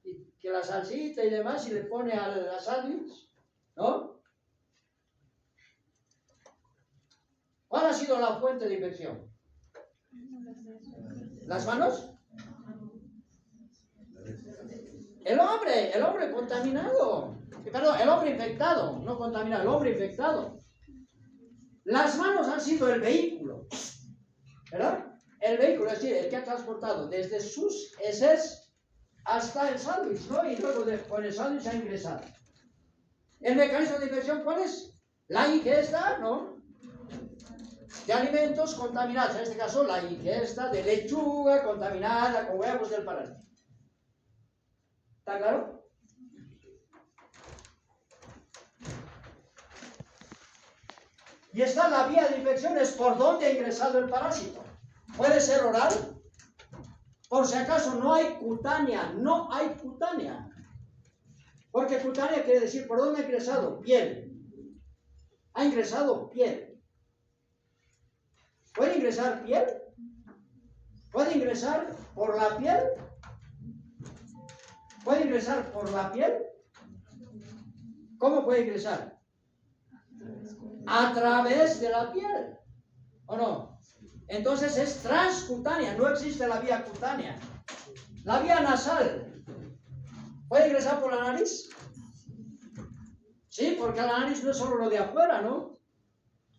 y que la salsita y demás, y le pone a la sándwich, ¿no? ¿Cuál ha sido la fuente de infección? ¿Las manos? El hombre contaminado. Perdón, el hombre infectado, no contaminado, el hombre infectado. Las manos han sido el vehículo, ¿verdad? El vehículo, es decir, el que ha transportado desde sus heces hasta el sándwich, ¿no? Y luego con el sándwich ha ingresado. ¿El mecanismo de infección cuál es? La ingesta, ¿no? de alimentos contaminados, en este caso la ingesta de lechuga contaminada con huevos del parásito. ¿Está claro? Y está la vía de infección, es por donde ha ingresado el parásito. Puede ser oral, por si acaso no hay cutánea, no hay cutánea. Porque cutánea quiere decir, ¿por dónde ha ingresado? Piel. Ha ingresado piel. ¿Puede ingresar piel? ¿Puede ingresar por la piel? ¿Puede ingresar por la piel? ¿Cómo puede ingresar? A través de la piel. ¿O no? Entonces es transcutánea, no existe la vía cutánea. La vía nasal. ¿Puede ingresar por la nariz? Sí, porque la nariz no es solo lo de afuera, ¿no?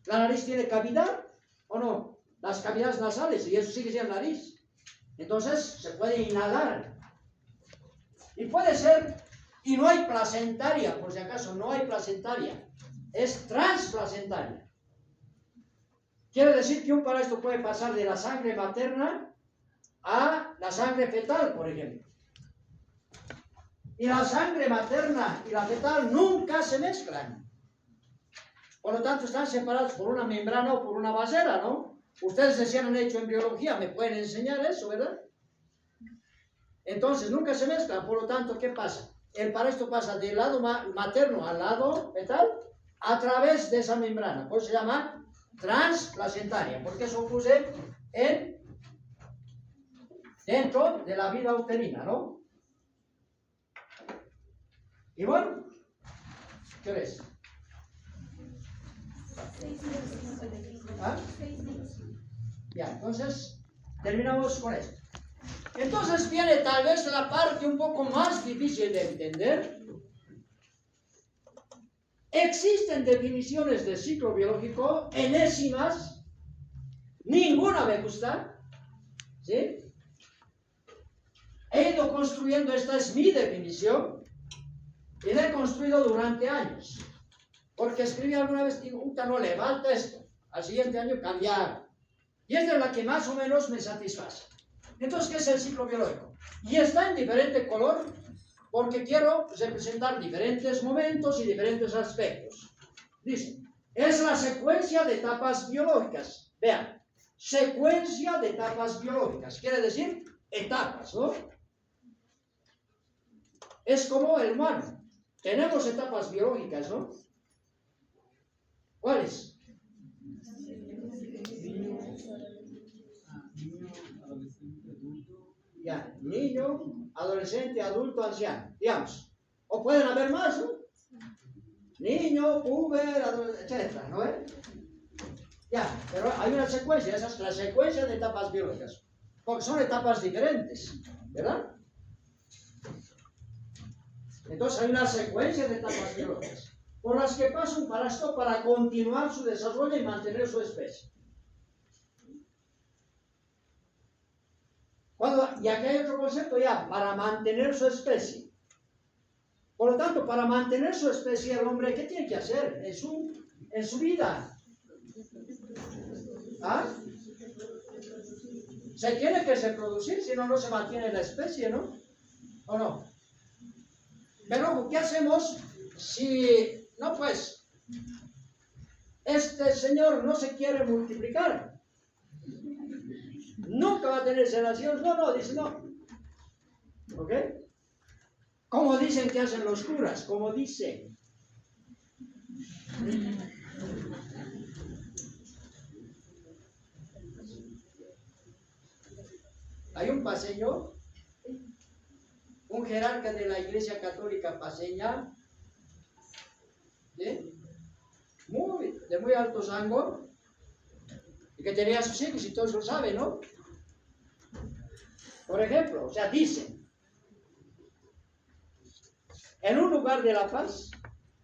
La nariz tiene cavidad, ¿o no? Las cavidades nasales, y eso sigue siendo nariz. Entonces se puede inhalar. Y puede ser, y no hay placentaria, por si acaso, no hay placentaria. Es transplacentaria. Quiere decir que un parásito puede pasar de la sangre materna a la sangre fetal, por ejemplo. Y la sangre materna y la fetal nunca se mezclan. Por lo tanto, están separados por una membrana o por una vasera, ¿no? Ustedes decían han hecho en biología, me pueden enseñar eso, ¿verdad? Entonces, nunca se mezclan. Por lo tanto, ¿qué pasa? El parásito pasa del lado materno al lado fetal a través de esa membrana. Por eso se llama transplacentaria, porque eso ocurre dentro de la vida uterina, ¿no? Y bueno, ¿qué ves? ¿Ah? Ya, entonces terminamos con esto. Entonces viene tal vez la parte un poco más difícil de entender. Existen definiciones de ciclo biológico enésimas, ninguna me gusta, ¿sí? He ido construyendo, esta es mi definición, y la he construido durante años, porque escribí alguna vez, digo, no le falta esto, al siguiente año cambiar, y esta es la que más o menos me satisface. Entonces, ¿qué es el ciclo biológico? Y está en diferente color, porque quiero representar diferentes momentos y diferentes aspectos. Dice, es la secuencia de etapas biológicas. Vean, secuencia de etapas biológicas, quiere decir etapas, ¿no? Es como el humano. Tenemos etapas biológicas, ¿no? ¿Cuáles? Ya, niño, adolescente, adulto, anciano, digamos. O pueden haber más, ¿no? Niño, puber, etcétera, ¿no? Ya, pero hay una secuencia, esa es la secuencia de etapas biológicas. Porque son etapas diferentes, ¿verdad? Entonces hay una secuencia de etapas biológicas por las que pasa un parásito para continuar su desarrollo y mantener su especie. Y aquí hay otro concepto ya, para mantener su especie. Por lo tanto, para mantener su especie, el hombre, ¿qué tiene que hacer en su vida? ¿Ah? Se tiene que reproducir, si no, no se mantiene la especie, ¿no? ¿O no? Pero, ¿qué hacemos si, no, pues, este señor no se quiere multiplicar? Nunca va a tener relaciones. No, dice no. ¿Ok? Como dicen que hacen los curas, como dicen. Hay un paseño, un jerarca de la Iglesia Católica paseña, ¿sí? De muy alto rango, y que tenía sus hijos y todos lo saben, ¿no? Por ejemplo, o sea, dice, en un lugar de La Paz,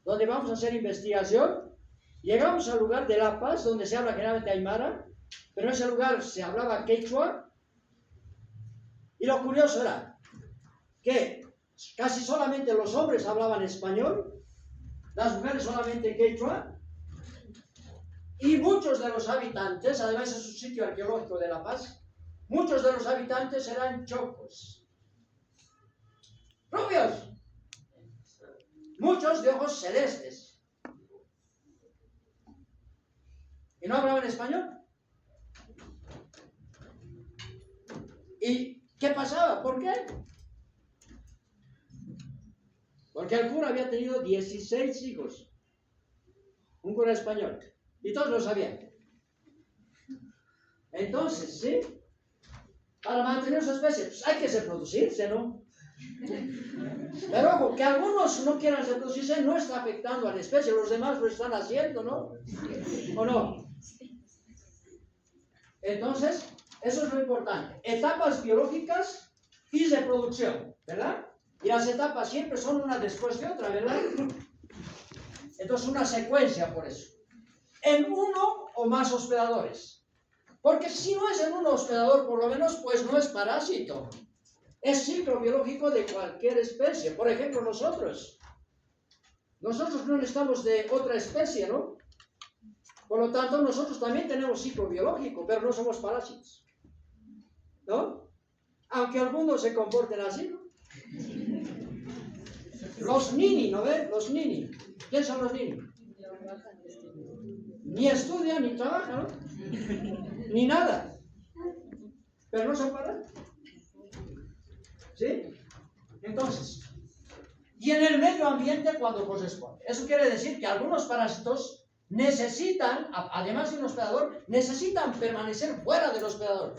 donde vamos a hacer investigación, llegamos al lugar de La Paz, donde se habla generalmente aymara, pero en ese lugar se hablaba quechua, y lo curioso era que casi solamente los hombres hablaban español, las mujeres solamente quechua, Y muchos de los habitantes, además es un sitio arqueológico de La Paz, muchos de los habitantes eran chocos, rubios, muchos de ojos celestes. ¿Y no hablaban español? ¿Y qué pasaba? ¿Por qué? Porque el cura había tenido 16 hijos, un cura español, y todos lo sabían. Entonces, ¿sí? Para mantener su especie, pues hay que reproducirse, ¿no? Pero ojo, que algunos no quieran reproducirse no está afectando a la especie, los demás lo están haciendo, ¿no? ¿O no? Entonces, eso es lo importante. Etapas biológicas y reproducción, ¿verdad? Y las etapas siempre son una después de otra, ¿verdad? Entonces, una secuencia por eso. En uno o más hospedadores. Porque si no es en un hospedador, por lo menos, pues no es parásito. Es ciclo biológico de cualquier especie. Por ejemplo, nosotros no necesitamos de otra especie, ¿no? Por lo tanto, nosotros también tenemos ciclo biológico, pero no somos parásitos, ¿no? Aunque algunos se comporten así, ¿no? Los nini, ¿no ven? Los nini. ¿Quién son los nini? Ni estudian ni trabajan, ¿no? Ni nada. Pero no son parásitos. ¿Sí? Entonces, y en el medio ambiente cuando corresponde. Eso quiere decir que algunos parásitos necesitan, además de un hospedador, necesitan permanecer fuera del hospedador.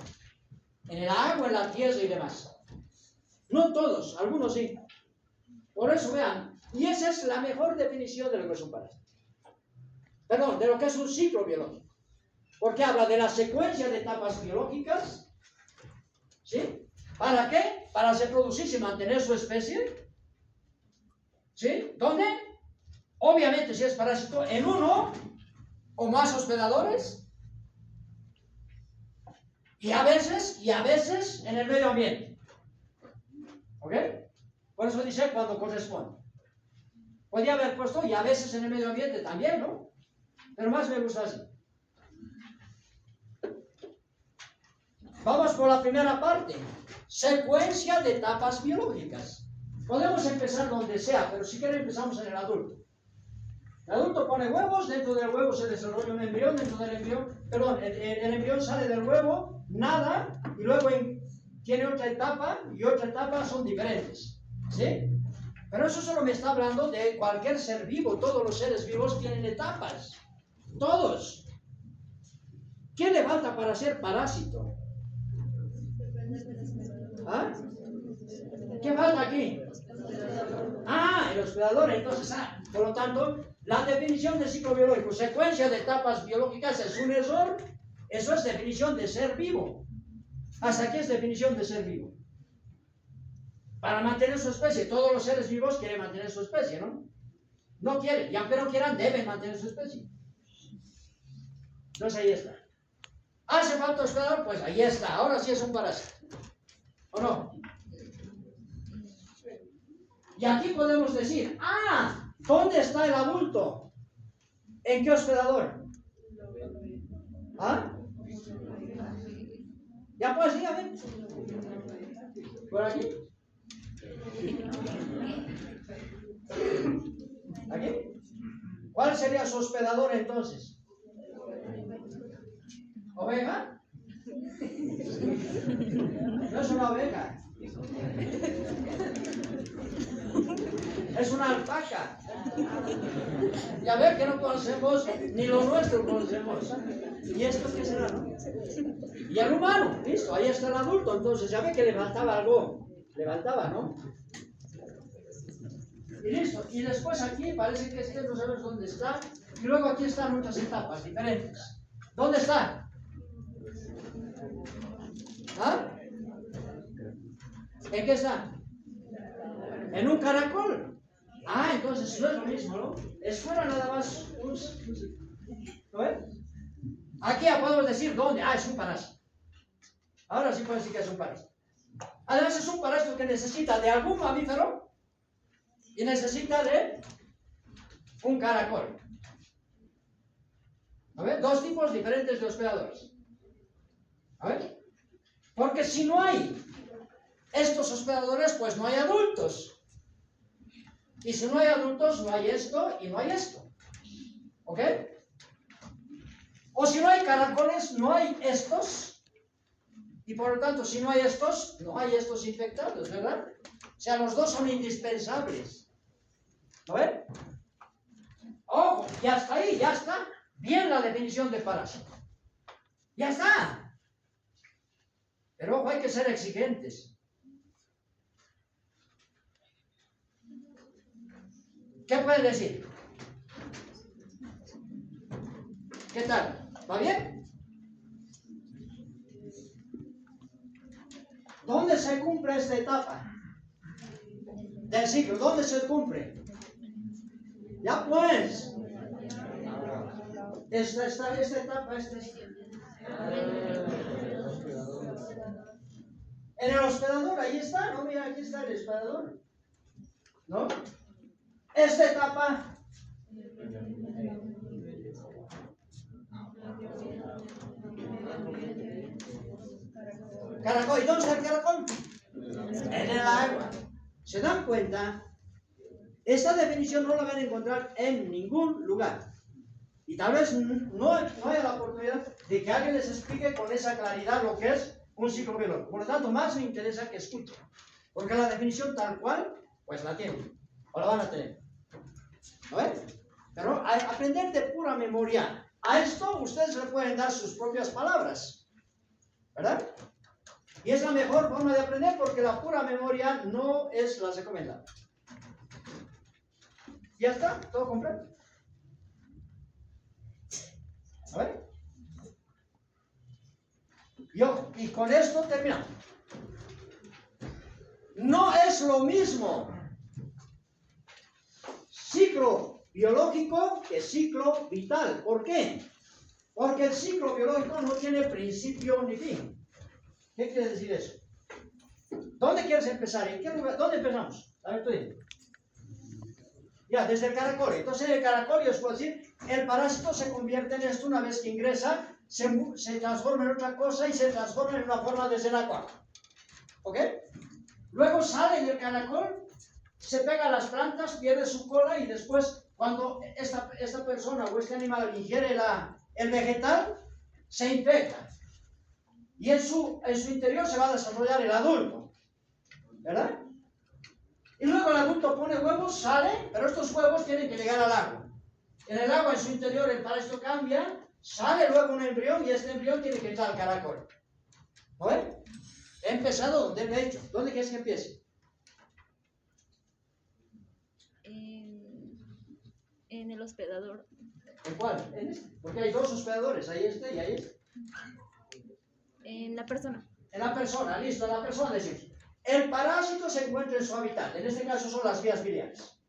En el agua, en la tierra y demás. No todos, algunos sí. Por eso vean, y esa es la mejor definición de lo que es un parásito. Perdón, de lo que es un ciclo biológico. Porque habla de la secuencia de etapas biológicas. ¿Sí? ¿Para qué? Para reproducirse y mantener su especie. ¿Sí? ¿Dónde? Obviamente, si es parásito, en uno o más hospedadores. Y a veces en el medio ambiente. ¿Ok? Por eso dice cuando corresponde. Podría haber puesto y a veces en el medio ambiente también, ¿no? Pero más me gusta así. Vamos por la primera parte. Secuencia de etapas biológicas. Podemos empezar donde sea, pero si quieren empezamos en el adulto. El adulto pone huevos, dentro del huevo se desarrolla un embrión, dentro del embrión, perdón, el embrión sale del huevo, nada, y luego tiene otra etapa, y otra etapa son diferentes. ¿Sí? Pero eso solo me está hablando de cualquier ser vivo. Todos los seres vivos tienen etapas. Todos. ¿Qué le falta para ser parásito? ¿Ah? ¿Qué falta aquí? Ah, el hospedador. Entonces, por lo tanto, la definición de ciclo biológico, secuencia de etapas biológicas, es un error. Eso es definición de ser vivo. ¿Hasta aquí es definición de ser vivo? Para mantener su especie. Todos los seres vivos quieren mantener su especie, ¿no? No quieren. Y aunque no quieran, deben mantener su especie. Entonces ahí está. ¿Hace falta hospedador? Pues ahí está. Ahora sí es un parásito. ¿O no? Y aquí podemos decir, ¿dónde está el adulto? ¿En qué hospedador? ¿Ah? Ya pues, dígame. ¿Por aquí? ¿Aquí? ¿Cuál sería su hospedador entonces? ¿Oveja? No es una oveja. Es una alpaca. Ya ve que no conocemos, ni lo nuestro conocemos. ¿Y esto qué será, no? Y el humano, listo, ahí está el adulto. Entonces ya ve que le faltaba algo. Le faltaba, ¿no? Y listo. Y después aquí parece que no sabemos dónde está. Y luego aquí están muchas etapas diferentes. ¿Dónde está? ¿Ah? ¿En qué está? En un caracol. Entonces no es lo mismo, ¿no? Es fuera nada más. ¿No ves? Aquí ya podemos decir dónde. Es un parásito. Ahora sí puedo decir que es un parásito. Además es un parásito que necesita de algún mamífero y necesita de un caracol. A ver, dos tipos diferentes de hospedadores. A ver, porque si no hay estos hospedadores, pues no hay adultos. Y si no hay adultos, no hay esto y no hay esto. ¿Ok? O si no hay caracoles, no hay estos. Y por lo tanto, si no hay estos, no hay estos infectados, ¿verdad? O sea, los dos son indispensables. ¿A ver? Ojo, ya está ahí, ya está. Bien la definición de parásito. Ya está. Pero ojo, hay que ser exigentes. ¿Qué pueden decir? ¿Qué tal? ¿Va bien? ¿Dónde se cumple esta etapa del ciclo? ¿Dónde se cumple? Ya pues. Esta etapa, en el hospedador, ahí está, ¿no? Mira, aquí está el hospedador. ¿No? Esta etapa. Caracol, ¿y dónde está el caracol? En el agua. ¿Se dan cuenta? Esta definición no la van a encontrar en ningún lugar. Y tal vez no haya la oportunidad de que alguien les explique con esa claridad lo que es un ciclo biológico. Por lo tanto, más me interesa que escuchen. Porque la definición tal cual, pues la tienen. O la van a tener. ¿A ver? Pero aprender de pura memoria. A esto ustedes le pueden dar sus propias palabras. ¿Verdad? Y es la mejor forma de aprender porque la pura memoria no es la recomendada. ¿Ya está? ¿Todo completo? A ver. Y con esto terminamos. No es lo mismo ciclo biológico que ciclo vital. ¿Por qué? Porque el ciclo biológico no tiene principio ni fin. ¿Qué quiere decir eso? ¿Dónde quieres empezar? ¿En qué lugar? ¿Dónde empezamos? A ver, tú dime. Ya, desde el caracol. Entonces, en el caracol, yo os puedo decir, el parásito se convierte en esto una vez que ingresa, se transforma en otra cosa y se transforma en una forma de Xenacua. ¿Ok? Luego sale del caracol, se pega a las plantas, pierde su cola y después, cuando esta persona o este animal ingiere el vegetal, se infecta. Y en su interior se va a desarrollar el adulto. ¿Verdad? Y luego el adulto pone huevos, sale, pero estos huevos tienen que llegar al agua. En el agua, en su interior, el parásito cambia, sale luego un embrión y este embrión tiene que entrar al caracol. ¿No ven? He empezado donde me he hecho. ¿Dónde quieres que empiece? En el hospedador. ¿En cuál? En este. Porque hay dos hospedadores, ahí este y ahí este. En la persona. En la persona, listo, en la persona decimos. El parásito se encuentra en su hábitat, en este caso son las vías biliares.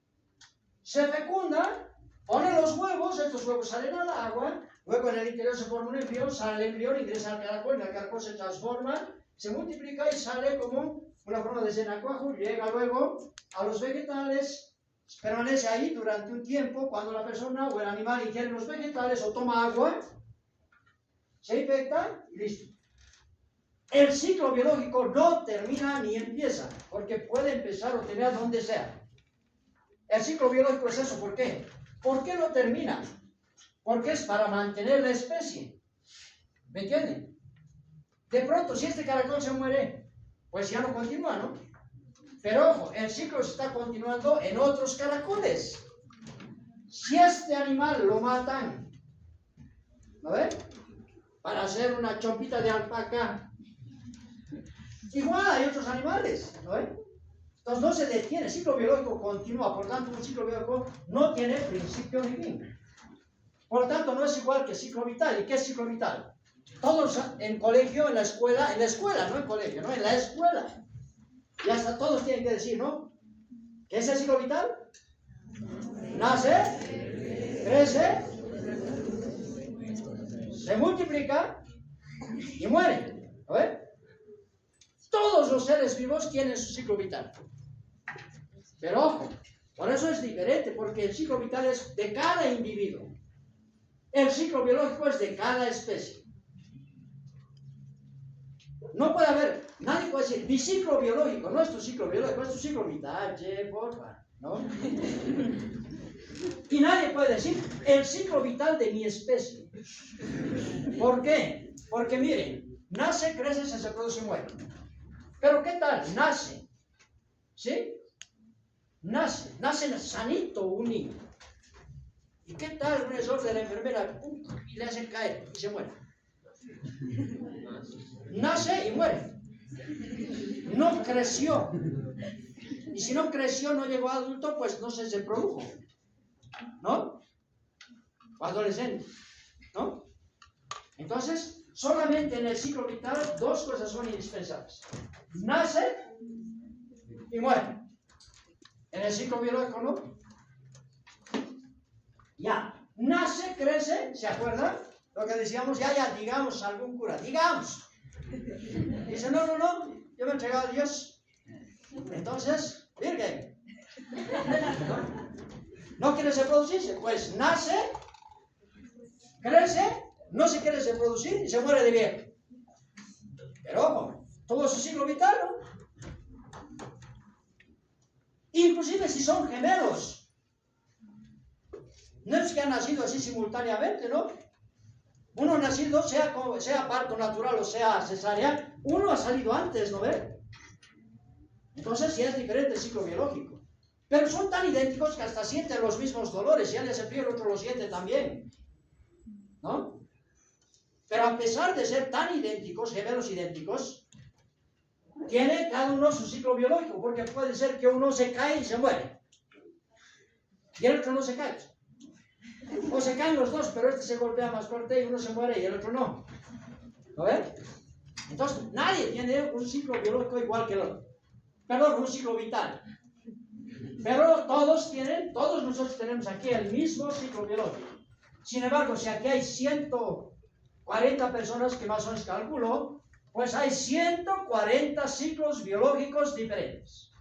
Se fecunda, pone los huevos, estos huevos salen al agua, luego en el interior se forma un embrión, sale el embrión, ingresa al caracol, en el caracol se transforma, se multiplica y sale como una forma de Xenacuajo, llega luego a los vegetales, permanece ahí durante un tiempo, cuando la persona o el animal ingiere los vegetales o toma agua, se infecta y listo. El ciclo biológico no termina ni empieza, porque puede empezar o terminar donde sea. El ciclo biológico es eso, ¿por qué? ¿Por qué no termina? Porque es para mantener la especie. ¿Me entienden? De pronto, si este caracol se muere, pues ya no continúa, ¿no? Pero ojo, el ciclo se está continuando en otros caracoles. Si este animal lo matan, ¿no ven? Para hacer una chompita de alpaca, igual hay otros animales, ¿no ven? Entonces no se detiene, el ciclo biológico continúa, por tanto un ciclo biológico no tiene principio ni fin. Por lo tanto no es igual que ciclo vital. ¿Y qué es ciclo vital? Todos en colegio, en la escuela, no en colegio, no en la escuela. Y hasta todos tienen que decir, ¿no? ¿Qué es el ciclo vital? Nace, crece, se multiplica y muere. ¿A ver? Todos los seres vivos tienen su ciclo vital. Pero ojo, por eso es diferente, porque el ciclo vital es de cada individuo. El ciclo biológico es de cada especie. No puede haber, nadie puede decir, mi ciclo biológico, no es tu ciclo biológico, es tu ciclo vital, porfa, ¿no? Y nadie puede decir, el ciclo vital de mi especie. ¿Por qué? Porque miren, nace, crece, se reproduce y muere. Pero ¿qué tal? Nace, ¿sí? Nace sanito un niño. ¿Y qué tal un error de la enfermera? Y le hacen caer y se muere. Nace y muere. No creció. Y si no creció, no llegó a adulto, pues no se reprodujo. ¿No? O adolescente. ¿No? Entonces, solamente en el ciclo vital dos cosas son indispensables. Nace y muere. En el ciclo biológico no. Ya. Nace, crece, ¿se acuerdan? Lo que decíamos, ya, digamos algún cura, digamos. Dice, no, yo me he entregado a Dios. Entonces, virgen. ¿No quiere reproducirse? Pues nace, crece, no se quiere reproducir y se muere de viejo. Pero ojo, todo su ciclo vital, ¿no? Inclusive si son gemelos. No es que han nacido así simultáneamente, ¿no? Uno ha nacido, sea parto natural o sea cesárea, uno ha salido antes, ¿no ve? Entonces sí es diferente el ciclo biológico. Pero son tan idénticos que hasta sienten los mismos dolores, ya les el otro lo siente también. ¿No? Pero a pesar de ser tan idénticos, gemelos idénticos, tiene cada uno su ciclo biológico, porque puede ser que uno se cae y se muere. Y el otro no se cae. O se caen los dos, pero este se golpea más fuerte y uno se muere y el otro no. ¿No ven? Entonces, nadie tiene un ciclo biológico igual que el otro. Perdón, un ciclo vital. Pero todos nosotros tenemos aquí el mismo ciclo biológico. Sin embargo, si aquí hay 140 personas, que más o menos calculo, pues hay 140 ciclos biológicos diferentes.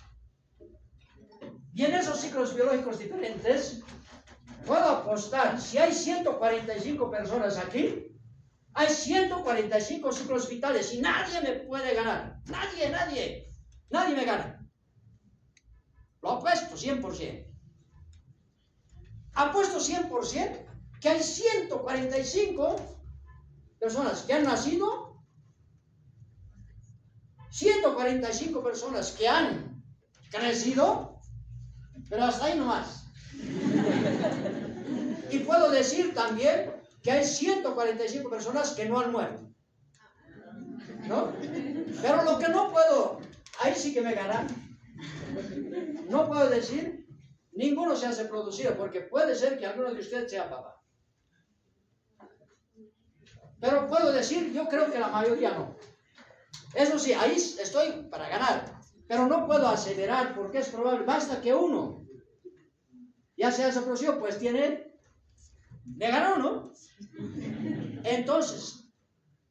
Y en esos ciclos biológicos diferentes, puedo apostar, si hay 145 personas aquí, hay 145 ciclos vitales y nadie me puede ganar. Nadie me gana. Lo apuesto 100%. Apuesto 100% que hay 145 personas que han nacido, 145 personas que han crecido, pero hasta ahí nomás. Y puedo decir también que hay 145 personas que no han muerto. ¿No? Pero lo que no puedo, ahí sí que me ganan. No puedo decir, ninguno se hace producido, porque puede ser que alguno de ustedes sea papá. Pero puedo decir, yo creo que la mayoría no. Eso sí, ahí estoy para ganar. Pero no puedo acelerar porque es probable, basta que uno ya se hace producido, pues me ganó, ¿no? Entonces,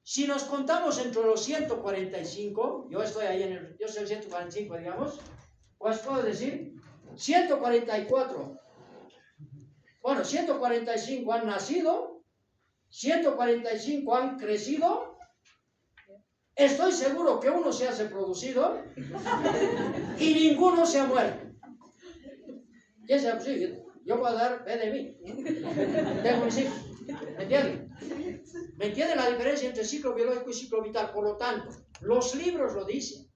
si nos contamos entre los 145, yo soy el 145, digamos, pues puedo decir 144. Bueno, 145 han nacido, 145 han crecido. Estoy seguro que uno se ha reproducido y ninguno se ha muerto. Y es posible. Yo puedo dar fe de mí. Tengo mis hijos. ¿Me entienden? ¿Me entienden la diferencia entre ciclo biológico y ciclo vital? Por lo tanto, los libros lo dicen.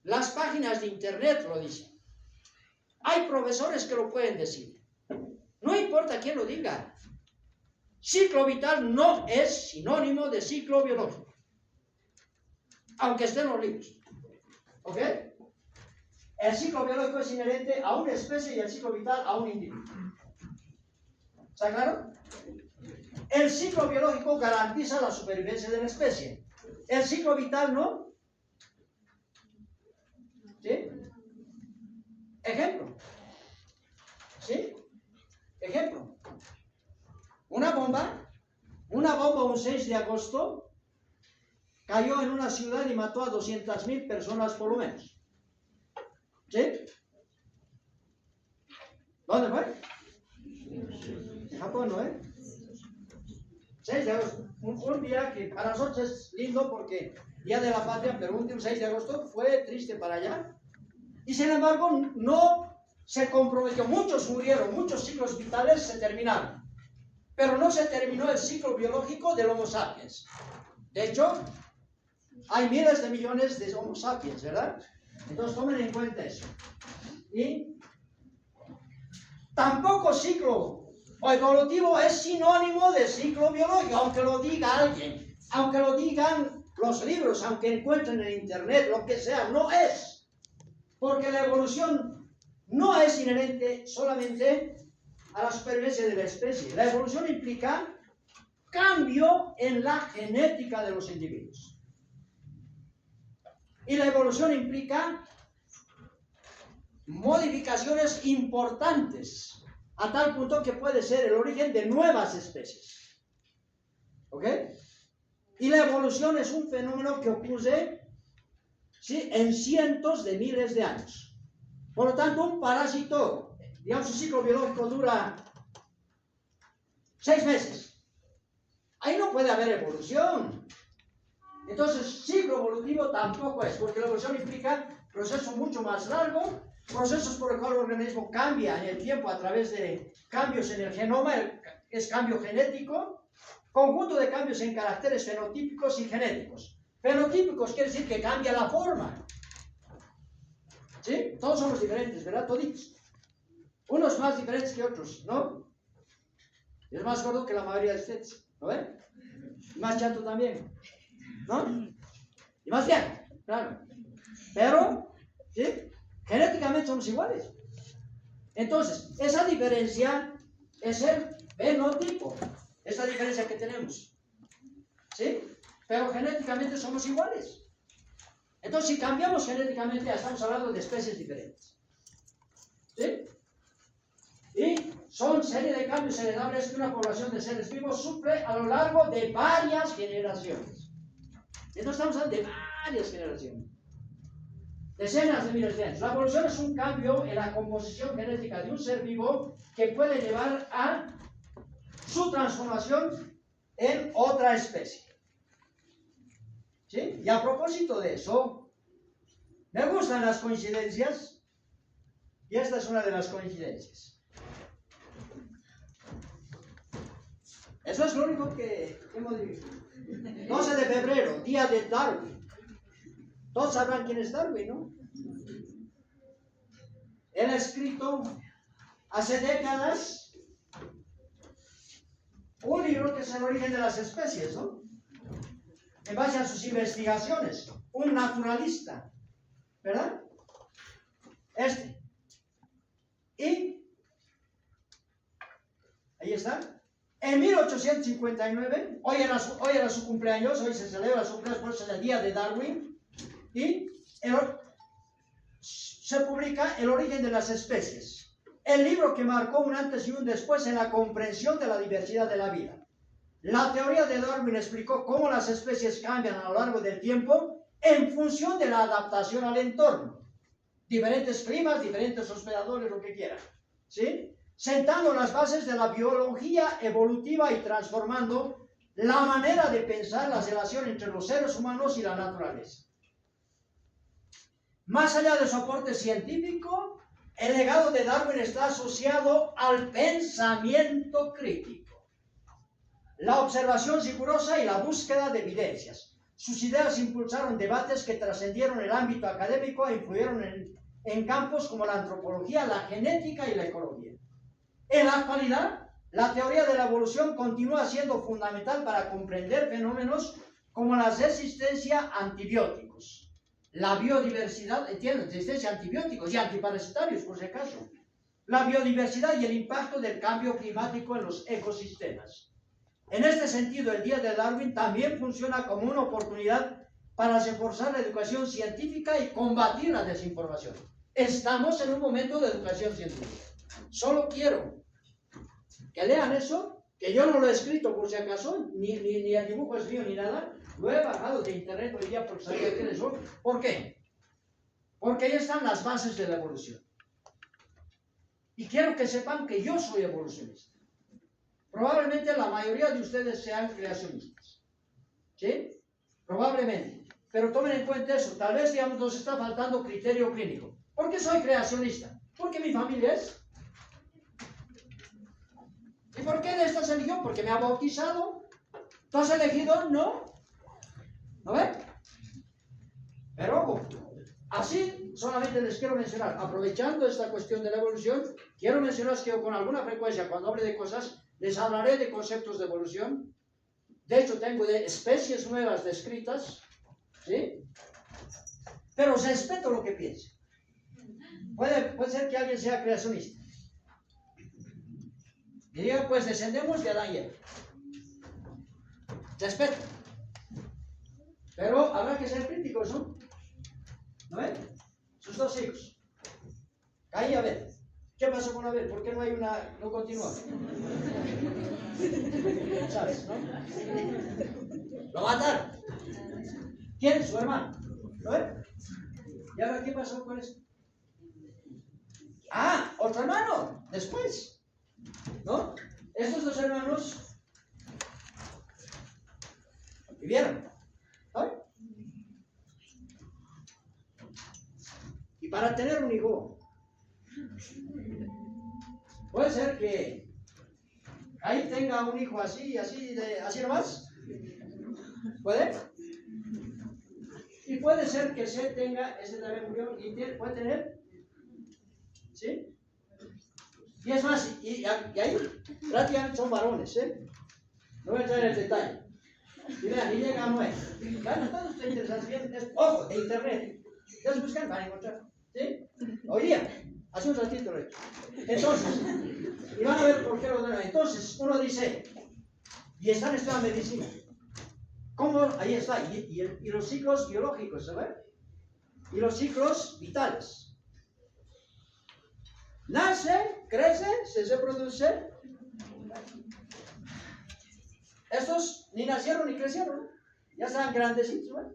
Las páginas de internet lo dicen. Hay profesores que lo pueden decir. No importa quién lo diga. Ciclo vital no es sinónimo de ciclo biológico. Aunque esté en los libros. ¿Ok? El ciclo biológico es inherente a una especie y el ciclo vital a un individuo. ¿Está claro? El ciclo biológico garantiza la supervivencia de la especie. El ciclo vital no. ¿Sí? Ejemplo. ¿Sí? Ejemplo. Una bomba un 6 de agosto cayó en una ciudad y mató a 200.000 personas por lo menos. ¿Sí? ¿Dónde fue? En Japón, ¿no? de agosto, un día que para nosotros es lindo porque Día de la Patria, pero un 6 de agosto fue triste para allá. Y sin embargo, no se comprometió. Muchos murieron, muchos ciclos vitales se terminaron. Pero no se terminó el ciclo biológico del Homo sapiens. De hecho, hay miles de millones de Homo sapiens, ¿verdad? Entonces tomen en cuenta eso. Y tampoco ciclo evolutivo es sinónimo de ciclo biológico, aunque lo diga alguien, aunque lo digan los libros, aunque encuentren en internet, lo que sea, no es. Porque la evolución no es inherente solamente a la supervivencia de la especie. La evolución implica cambio en la genética de los individuos. Y la evolución implica modificaciones importantes, a tal punto que puede ser el origen de nuevas especies. ¿Ok? Y la evolución es un fenómeno que ocurre, ¿sí?, en cientos de miles de años. Por lo tanto, un parásito, digamos, su ciclo biológico dura 6 meses. Ahí no puede haber evolución. Entonces, ciclo evolutivo tampoco es, porque la evolución implica proceso mucho más largo, procesos por el cual el organismo cambia en el tiempo a través de cambios en el genoma, es cambio genético, conjunto de cambios en caracteres fenotípicos y genéticos. Fenotípicos quiere decir que cambia la forma. ¿Sí? Todos somos diferentes, ¿verdad? Toditos. Unos más diferentes que otros, ¿no? Es más gordo que la mayoría de ustedes, ¿no ven? Y más chato también, ¿no? Y más viejo, claro. Pero, ¿sí?, genéticamente somos iguales. Entonces, esa diferencia es el fenotipo. Esa diferencia que tenemos. ¿Sí? Pero genéticamente somos iguales. Entonces, si cambiamos genéticamente, ya estamos hablando de especies diferentes. ¿Sí? Y son serie de cambios heredables que una población de seres vivos sufre a lo largo de varias generaciones. Entonces, estamos hablando de varias generaciones. Decenas de miles de años. La evolución es un cambio en la composición genética de un ser vivo que puede llevar a su transformación en otra especie. ¿Sí? Y a propósito de eso, me gustan las coincidencias, y esta es una de las coincidencias. Eso es lo único que hemos dicho. 12 de febrero, día de Darwin. Todos sabrán quién es Darwin, ¿no? Él ha escrito hace décadas un libro que es El origen de las especies, ¿no? En base a sus investigaciones, un naturalista, ¿verdad? Y ahí está. En 1859, hoy era su cumpleaños, hoy se celebra su cumpleaños, por eso es el día de Darwin, y se publica El origen de las especies, el libro que marcó un antes y un después en la comprensión de la diversidad de la vida. La teoría de Darwin explicó cómo las especies cambian a lo largo del tiempo en función de la adaptación al entorno. Diferentes climas, diferentes hospedadores, lo que quieran. ¿Sí? Sentando las bases de la biología evolutiva y transformando la manera de pensar la relación entre los seres humanos y la naturaleza. Más allá de su aporte científico, el legado de Darwin está asociado al pensamiento crítico, la observación rigurosa y la búsqueda de evidencias. Sus ideas impulsaron debates que trascendieron el ámbito académico e influyeron en campos como la antropología, la genética y la ecología. En la actualidad, la teoría de la evolución continúa siendo fundamental para comprender fenómenos como la resistencia a antibióticos, la biodiversidad, ¿entienden? Resistencia a antibióticos y antiparasitarios, por si acaso, la biodiversidad y el impacto del cambio climático en los ecosistemas. En este sentido, el Día de Darwin también funciona como una oportunidad para reforzar la educación científica y combatir la desinformación. Estamos en un momento de educación científica. Solo quiero que lean eso, que yo no lo he escrito por si acaso, ni el dibujo es mío ni nada, lo he bajado de internet hoy día porque sabía quiénes son. ¿Por qué? Porque ahí están las bases de la evolución. Y quiero que sepan que yo soy evolucionista. Probablemente la mayoría de ustedes sean creacionistas. ¿Sí? Probablemente. Pero tomen en cuenta eso. Tal vez, digamos, nos está faltando criterio clínico. ¿Por qué soy creacionista? Porque mi familia es. ¿Y por qué de estas eligió? Porque me ha bautizado. ¿Tú has elegido? No. ¿No ven? Pero ojo, así solamente les quiero mencionar, aprovechando esta cuestión de la evolución, quiero mencionar que yo con alguna frecuencia, cuando hable de cosas, les hablaré de conceptos de evolución. De hecho, tengo de especies nuevas descritas, ¿sí? Pero respeto lo que piense. Puede ser que alguien sea creacionista. Y diga, pues descendemos de Adán y Eva. Respeto. Pero habrá que ser críticos, ¿no? ¿No ven? Sus dos hijos. Caín y Abel. ¿Qué pasó con Abel? ¿Por qué no hay una, no continúa? ¿Sabes, no? Lo mataron. ¿Quién? Su hermano. ¿No ven? ¿Y ahora qué pasó con eso? Ah, otro hermano. Después. ¿No? Estos dos hermanos vivieron. ¿Saben? Y para tener un hijo, puede ser que ahí tenga un hijo así nomás. ¿Puede? Y puede ser que se tenga, ese también murió, y puede tener, ¿sí? Y es más, y ahí prácticamente son varones, ¿eh? No voy a entrar en el detalle. Y vean, y llega a Noé. Claro, todo está interesante, bien, ojo, de internet. Ustedes buscan, van a encontrar. ¿Sí? Hoy día, hace un ratito. Entonces, y van a ver por qué lo dan. Entonces, uno dice, y están estudiando medicina. ¿Cómo? Ahí está. Y los ciclos biológicos, ¿sabes? Y los ciclos vitales. Nace, crece, se reproduce. Estos ni nacieron ni crecieron. Ya están grandecitos,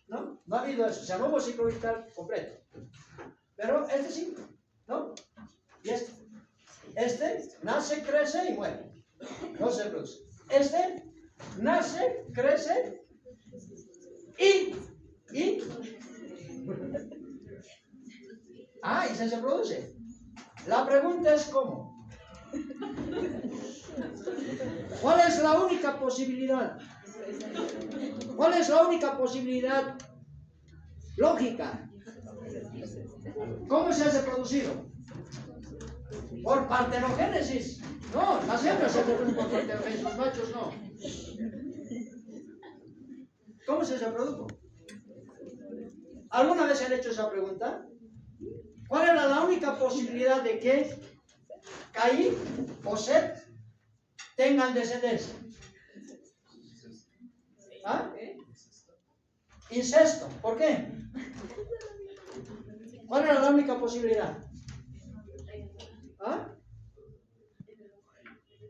¿no? No ha habido eso. O sea, no hubo ciclo vital completo. Pero este sí, ¿no? Y este nace, crece y muere. No se produce. Este nace, crece y y se reproduce. La pregunta es ¿cómo? ¿Cuál es la única posibilidad? ¿Cuál es la única posibilidad lógica? ¿Cómo se ha reproducido? Por partenogénesis. No, las hembras se reproducen por partenogénesis, los machos no. ¿Cómo se reprodujo? ¿Alguna vez se han hecho esa pregunta? ¿Cuál era la única posibilidad de que Caín o Set tengan descendencia? ¿Ah? Incesto. ¿Por qué? ¿Cuál era la única posibilidad? ¿Ah?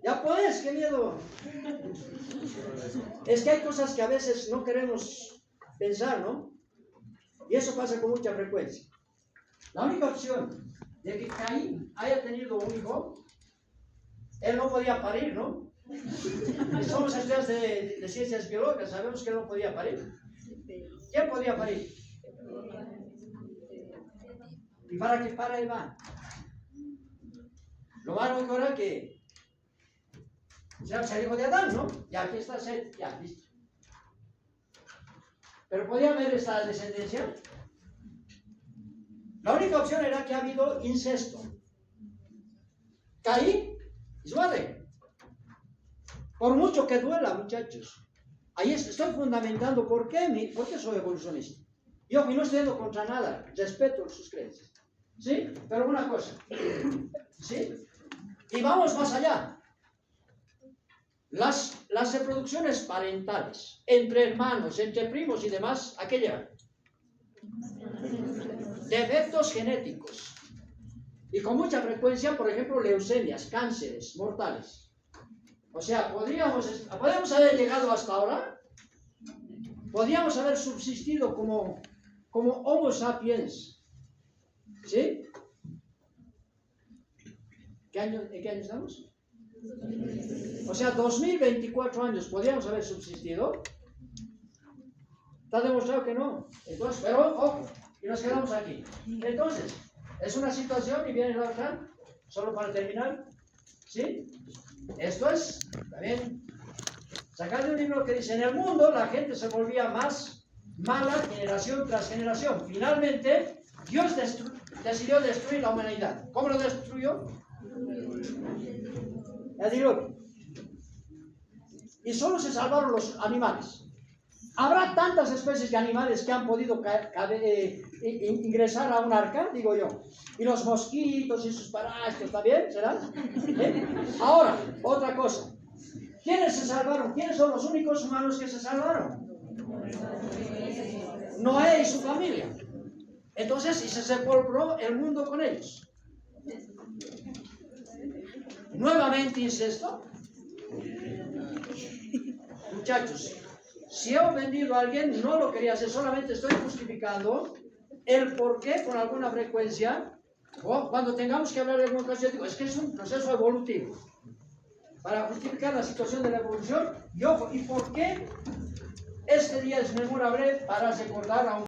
Ya pues, qué miedo. Es que hay cosas que a veces no queremos pensar, ¿no? Y eso pasa con mucha frecuencia. La única opción de que Caín haya tenido un hijo, él no podía parir, ¿no? Somos estudiantes de ciencias biológicas, sabemos que él no podía parir. ¿Quién podía parir? ¿Y para qué para él va? Lo malo ahora que será el hijo de Adán, ¿no? Ya aquí está Set, ya, listo. Pero podía haber esta descendencia. La única opción era que ha habido incesto. Caín y su madre. Por mucho que duela, muchachos. Ahí estoy fundamentando por qué soy evolucionista. Yo no estoy yendo contra nada, respeto sus creencias. ¿Sí? Pero una cosa. ¿Sí? Y vamos más allá. Las reproducciones parentales, entre hermanos, entre primos y demás, ¿a qué llevan? Defectos genéticos. Y con mucha frecuencia, por ejemplo, leucemias, cánceres mortales. O sea, ¿podríamos haber llegado hasta ahora? ¿Podríamos haber subsistido como Homo sapiens? ¿Sí? ¿En qué año estamos? O sea, 2024 años podríamos haber subsistido. Está demostrado que no. Entonces, pero ojo, y nos quedamos aquí. Entonces, es una situación y viene la otra, solo para terminar. ¿Sí? Esto es también sacar de un libro que dice: en el mundo la gente se volvía más mala generación tras generación. Finalmente, Dios decidió destruir la humanidad. ¿Cómo lo destruyó? El diluvio. Y solo se salvaron los animales. ¿Habrá tantas especies de animales que han podido ingresar a un arca? Digo yo. Y los mosquitos y sus parásitos también, ¿será? Ahora, otra cosa. ¿Quiénes se salvaron? ¿Quiénes son los únicos humanos que se salvaron? Noé y su familia. Entonces, y se sepultó el mundo con ellos. Nuevamente insisto, muchachos, si he ofendido a alguien, no lo quería hacer, solamente estoy justificando el por qué con alguna frecuencia, o cuando tengamos que hablar de alguna cosa, yo digo, es que es un proceso evolutivo. Para justificar la situación de la evolución, y ojo, ¿y por qué este día es memorable? Para recordar a un